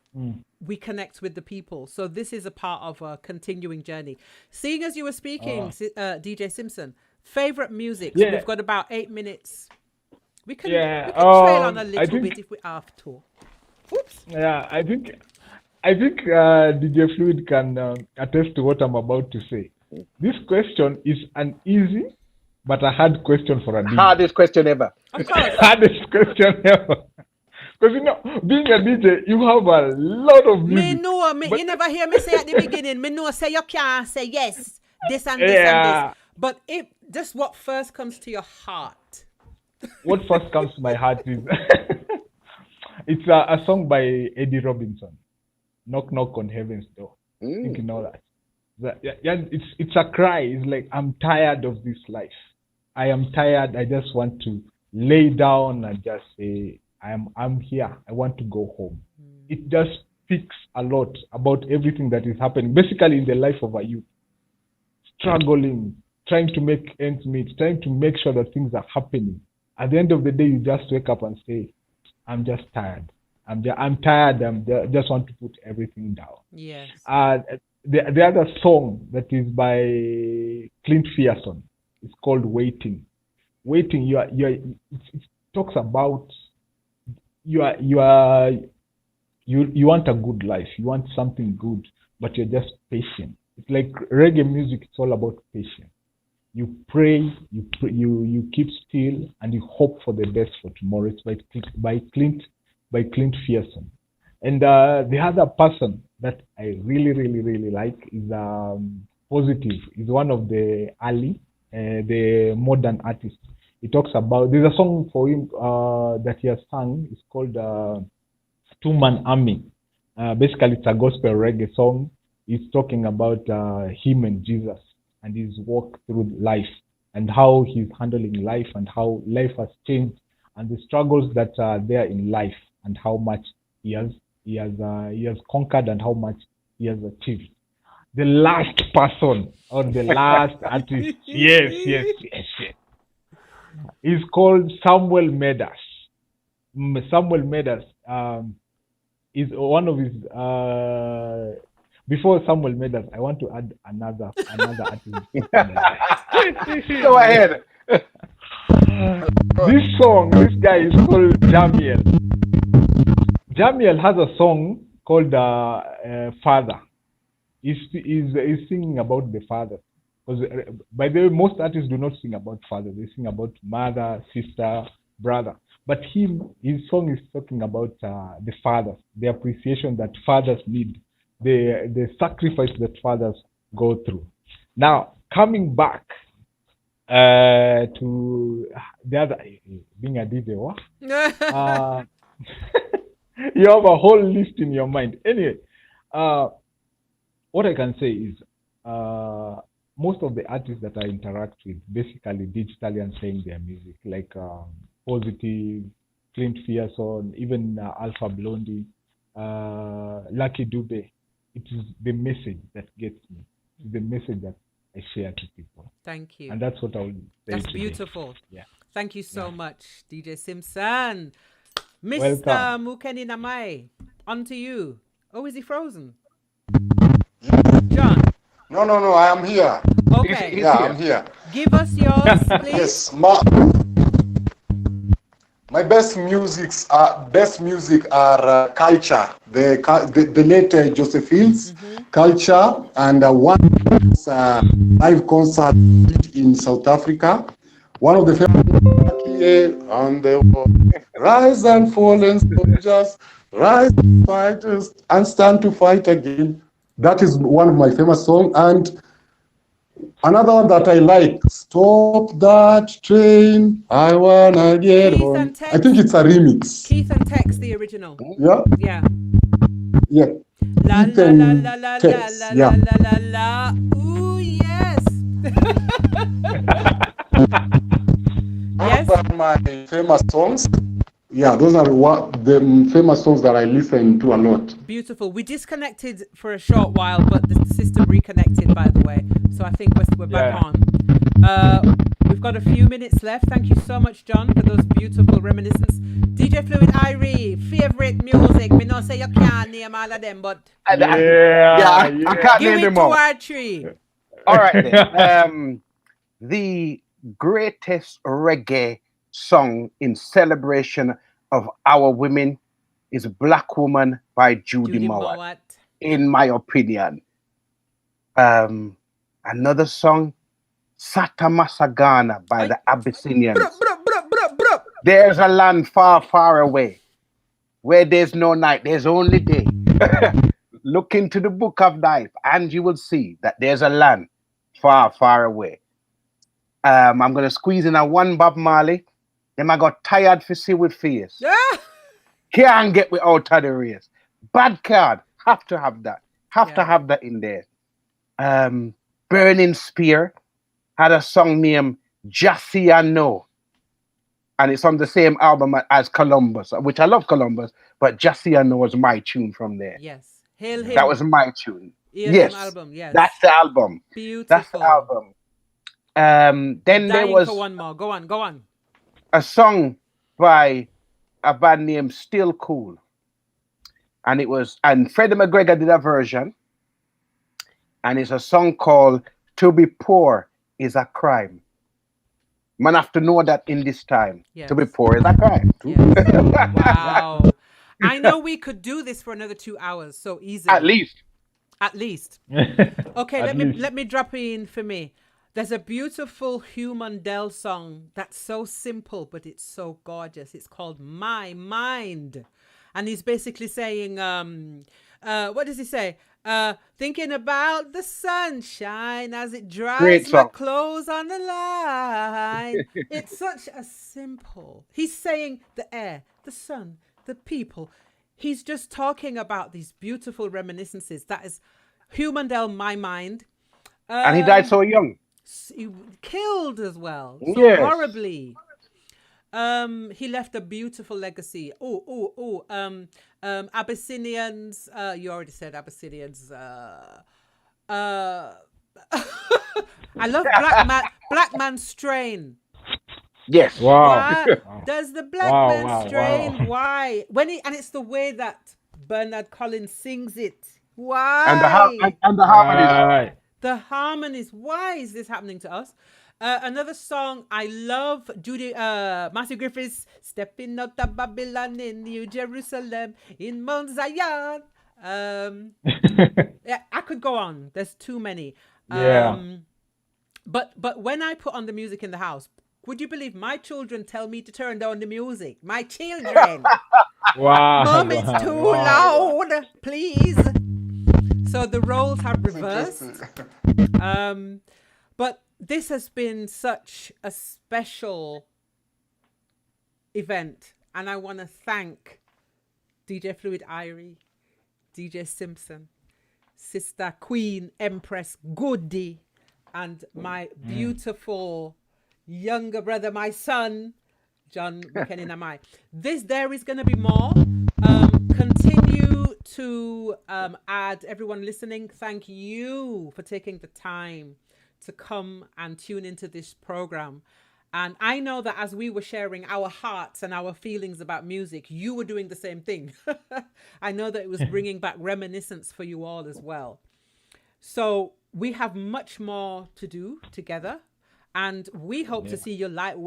we connect with the people. So this is a part of a continuing journey. Seeing as you were speaking, DJ Simpson, favorite music. So we've got about 8 minutes. We can trail on a little bit if we have to. Oops. Yeah, I think DJ Fluid can attest to what I'm about to say. This question is an easy but a hard question for a DJ. Hardest question ever. Of course. Hardest question ever. Because being a DJ, you have a lot of music. Me know, you never hear me say at the beginning, me know say you can't say yes, this and this and this. But just what first comes to your heart. What first comes to my heart is it's a song by Eddie Robinson, Knock Knock on Heaven's Door. I think you know that. It's a cry. It's like, I'm tired of this life. I am tired. I just want to lay down and just say, I'm here. I want to go home. It just speaks a lot about everything that is happening, basically in the life of a youth. Struggling, trying to make ends meet, trying to make sure that things are happening. At the end of the day, you just wake up and say, I'm just tired. I'm tired. I just want to put everything down. Yes. The other song that is by Clint Fearson is called Waiting. Waiting, it talks about you want a good life, you want something good, but you're just patient. It's like reggae music. It's all about patience. You pray, you keep still, and you hope for the best for tomorrow. It's by Clint Fearson. And the other person that I really, really, really like is Positive. He's one of the early, the modern artists. He talks about, there's a song for him that he has sung. It's called Two-Man Army. Basically, it's a gospel reggae song. He's talking about him and Jesus and his walk through life and how he's handling life and how life has changed and the struggles that are there in life and how much he has conquered and how much he has achieved. The last person or the last artist, yes, is called Samuel Medas. Samuel Medas is one of his before Samuel made us, I want to add another artist. Go ahead. This song, this guy is called Jamiel. Jamiel has a song called Father. He's singing about the father. Because by the way, most artists do not sing about father. They sing about mother, sister, brother. But his song is talking about the fathers, the appreciation that fathers need, the sacrifice that fathers go through. Now, coming back to the other, being a DJ, what? You have a whole list in your mind. Anyway, what I can say is most of the artists that I interact with, basically digitally and playing their music, like Positive, Clint Fearson, even Alpha Blondie, Lucky Dube. It is the message that gets me. It's the message that I share to people. Thank you. And that's what I will say. That's today. beautiful. Yeah. Thank you so much, DJ Simpson. Mr. Welcome. Mukeni Namai, on to you. Oh, is he frozen? John. No, I am here. Okay. Yeah, I'm here. Give us yours, please. Yes, my best music are Culture, the late Joseph Fields, Culture, and one live concert in South Africa. One of the famous on the wall, rise and fallen soldiers, rise fighters, and stand to fight again. That is one of my famous songs. And another one that I like, Stop That Train, I Wanna Get On. I think it's a remix. Keith and Tex, the original. Yeah? Yeah. Yeah. La Keith la la and la la Tex, la yeah. la la la. Ooh, yes. Yes. Those are my famous songs. Yeah, those are the famous songs that I listen to a lot. Beautiful. We disconnected for a short while, but the system reconnected, by the way. So I think we're back on. We've got a few minutes left. Thank you so much, John, for those beautiful reminiscences. DJ Fluid Irie, favorite music. Me not say you can't name all of them, but I can't give name it them to all. our tree. All right then. The greatest reggae song in celebration of our women is Black Woman by Judy Mowat, in my opinion. Another song, Sata Masagana by the Abyssinians. There's a land far, far away where there's no night, there's only day. Look into the book of life and you will see that there's a land far, far away. I'm going to squeeze in a one Bob Marley. Then I got tired for see with face. Can't get me out of the race. Bad card. Have to have that. Have to have that in there. Burning Spear had a song named Jassy and No. And it's on the same album as Columbus, which I love Columbus, but Jassy and No was my tune from there. Yes. Hail him. That was my tune. Hail yes. him album. Yes. That's the album. Beautiful. That's the album. Then Dying there was for one more. Go on. A song by a band named Still Cool. And Freddie McGregor did a version. And it's a song called To Be Poor Is a Crime. Man have to know that in this time. Yes. To be poor is a crime. Yes. Wow. I know we could do this for another 2 hours so easily. At least. Okay, let me drop in for me. There's a beautiful Hugh Mundell song that's so simple, but it's so gorgeous. It's called My Mind. And he's basically saying, what does he say? Thinking about the sunshine as it dries my clothes on the line. It's such a simple. He's saying the air, the sun, the people. He's just talking about these beautiful reminiscences. That is Hugh Mundell, My Mind. And he died so young. He killed as well. So horribly. He left a beautiful legacy. Abyssinians. You already said Abyssinians. I love Black Man Strain. Yes. Wow. Does the Black Man Strain? Why? And it's the way that Bernard Collins sings it. Why? And the harmonies. Right. The harmonies. Why is this happening to us? Another song I love, Matthew Griffiths, Stepping Out of Babylon in New Jerusalem, in Mount Zion. Yeah, I could go on. There's too many. Yeah. But when I put on the music in the house, would you believe my children tell me to turn down the music? My children. Wow. Mom, it's wow, too wow. loud, please. So the roles have reversed. But this has been such a special event, and I want to thank DJ Fluid Irie, DJ Simpson, Sister Queen Empress Goody, and my beautiful younger brother, my son, John McKenna Namai. There is going to be more. Continue to add everyone listening. Thank you for taking the time to come and tune into this program. And I know that as we were sharing our hearts and our feelings about music, you were doing the same thing. I know that it was bringing back reminiscence for you all as well. So we have much more to do together. And we hope to see you live.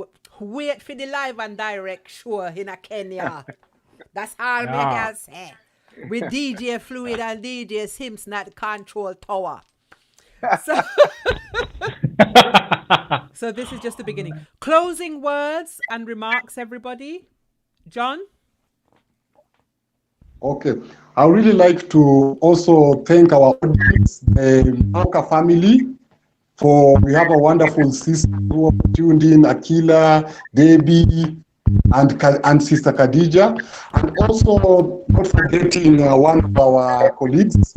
Wait for the live and direct show in Kenya. That's all I can say. With DJ Fluid and DJ Simpson at the control tower. So, so this is just the beginning. Closing words and remarks, everybody. John? Okay. I would really like to also thank our audience, the Motta family, for we have a wonderful sister who are tuned in, Akila, Debbie, and Sister Khadija. And also not forgetting one of our colleagues,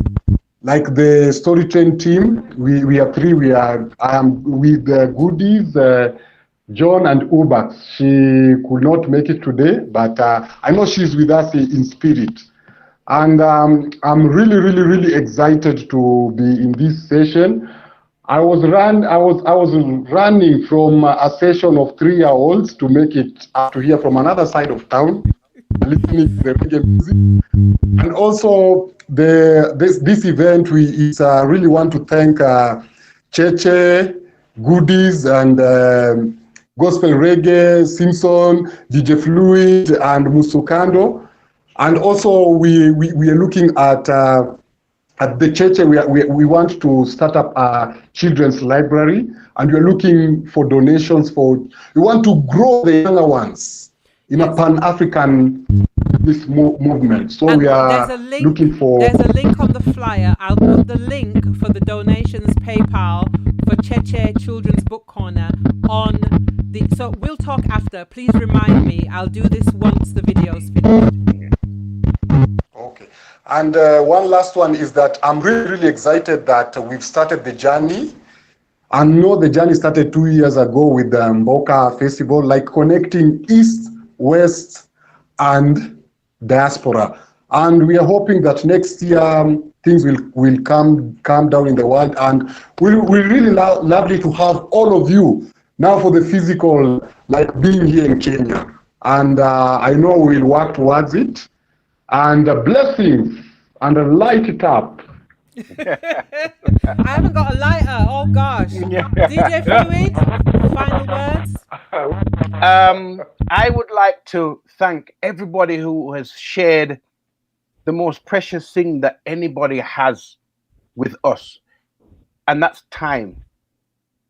like the Story Train team. We are three. I am with Goodies, John and Ubax. She could not make it today, but I know she's with us in spirit. And I'm really, really, really excited to be in this session. I was running from a session of 3-year-olds to make it up to here from another side of town, listening to the reggae music. And also this event, we really want to thank Cheche, Goodies, and Gospel Reggae, Simpson, DJ Fluid, and Musukando. And also we are looking at the church. We want to start up a children's library, and we're looking for donations we want to grow the younger ones in a Pan-African movement. So we are looking for... There's a link on the flyer. I'll put the link for the donations PayPal for Cheche Children's Book Corner on the... So we'll talk after. Please remind me. I'll do this once the video's finished. Okay. And one last one is that I'm really, really excited that we've started the journey. I know the journey started 2 years ago with the Mboka Festival, like connecting East, West, and diaspora. And we are hoping that next year things will calm down in the world. And we're really lovely to have all of you now for the physical, like being here in Kenya. And I know we'll work towards it. And blessings and light it up. I haven't got a lighter. Oh gosh. DJ Fluid, final words. I would like to thank everybody who has shared the most precious thing that anybody has with us, and that's time.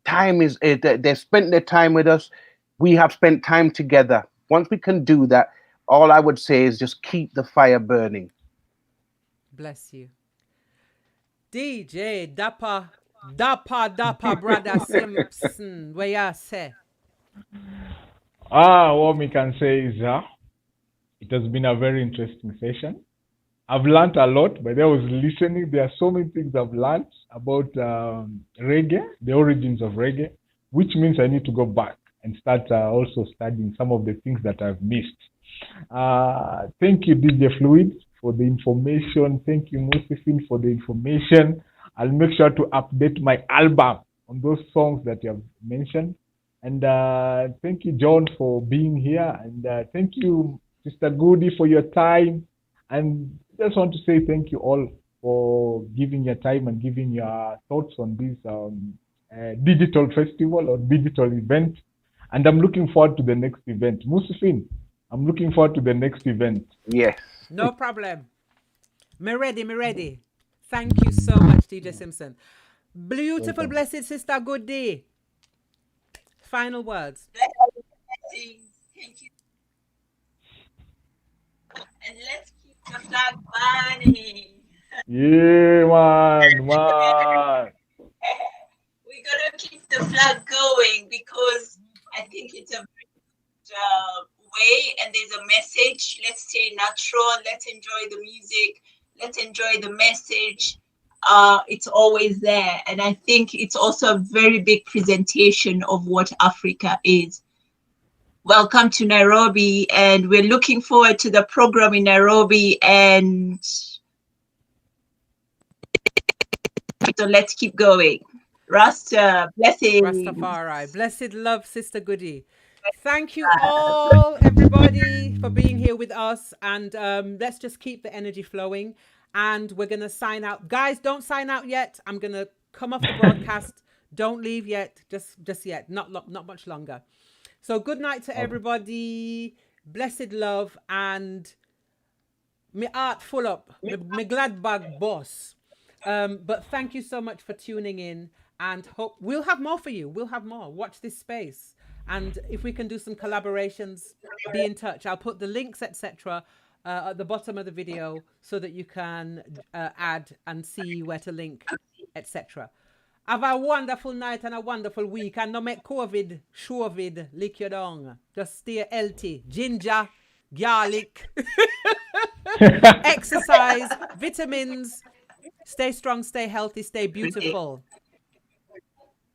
Time is it. They spent their time with us. We have spent time together. Once we can do that, all I would say is just keep the fire burning. Bless you. DJ Dapper brother Simpson, where you say? What we can say is it has been a very interesting session. I've learned a lot, but I was listening. There are so many things I've learned about reggae, the origins of reggae, which means I need to go back and start also studying some of the things that I've missed. Thank you, DJ Fluid, for the information. Thank you, Musifin, for the information. I'll make sure to update my album on those songs that you have mentioned. And thank you, John, for being here. And thank you, Sister Goody, for your time. And just want to say thank you all for giving your time and giving your thoughts on this digital festival or digital event. And I'm looking forward to the next event. Musifin, I'm looking forward to the next event. Yes. No problem. Me ready. Thank you so much, DJ Simpson. Beautiful, blessed sister, good day. Final words. Blessings. Thank you. And let's keep the flag burning. Yeah, man. We're gonna keep the flag going because I think it's a very good way, and there's a message. Let's stay natural. Let's enjoy the music. Let's enjoy the message. It's always there, and I think it's also a very big presentation of what Africa is. Welcome to Nairobi, and we're looking forward to the program in Nairobi. And so let's keep going. Rasta, blessings. Rastafari. Blessed love, Sister Goody. Thank you all, everybody, for being here with us. And let's just keep the energy flowing. And we're going to sign out. Guys, don't sign out yet. I'm going to come off the broadcast. Don't leave yet. Just yet. Not much longer. So good night to everybody. Blessed love. And me heart full up. Me glad bag boss. But thank you so much for tuning in. And hope we'll have more for you. We'll have more. Watch this space. And if we can do some collaborations, be in touch. I'll put the links, etc., at the bottom of the video so that you can add and see where to link, etc. Have a wonderful night and a wonderful week. And no make COVID, shovid, lick your down. Just stay healthy. Ginger, garlic, exercise, vitamins. Stay strong, stay healthy, stay beautiful.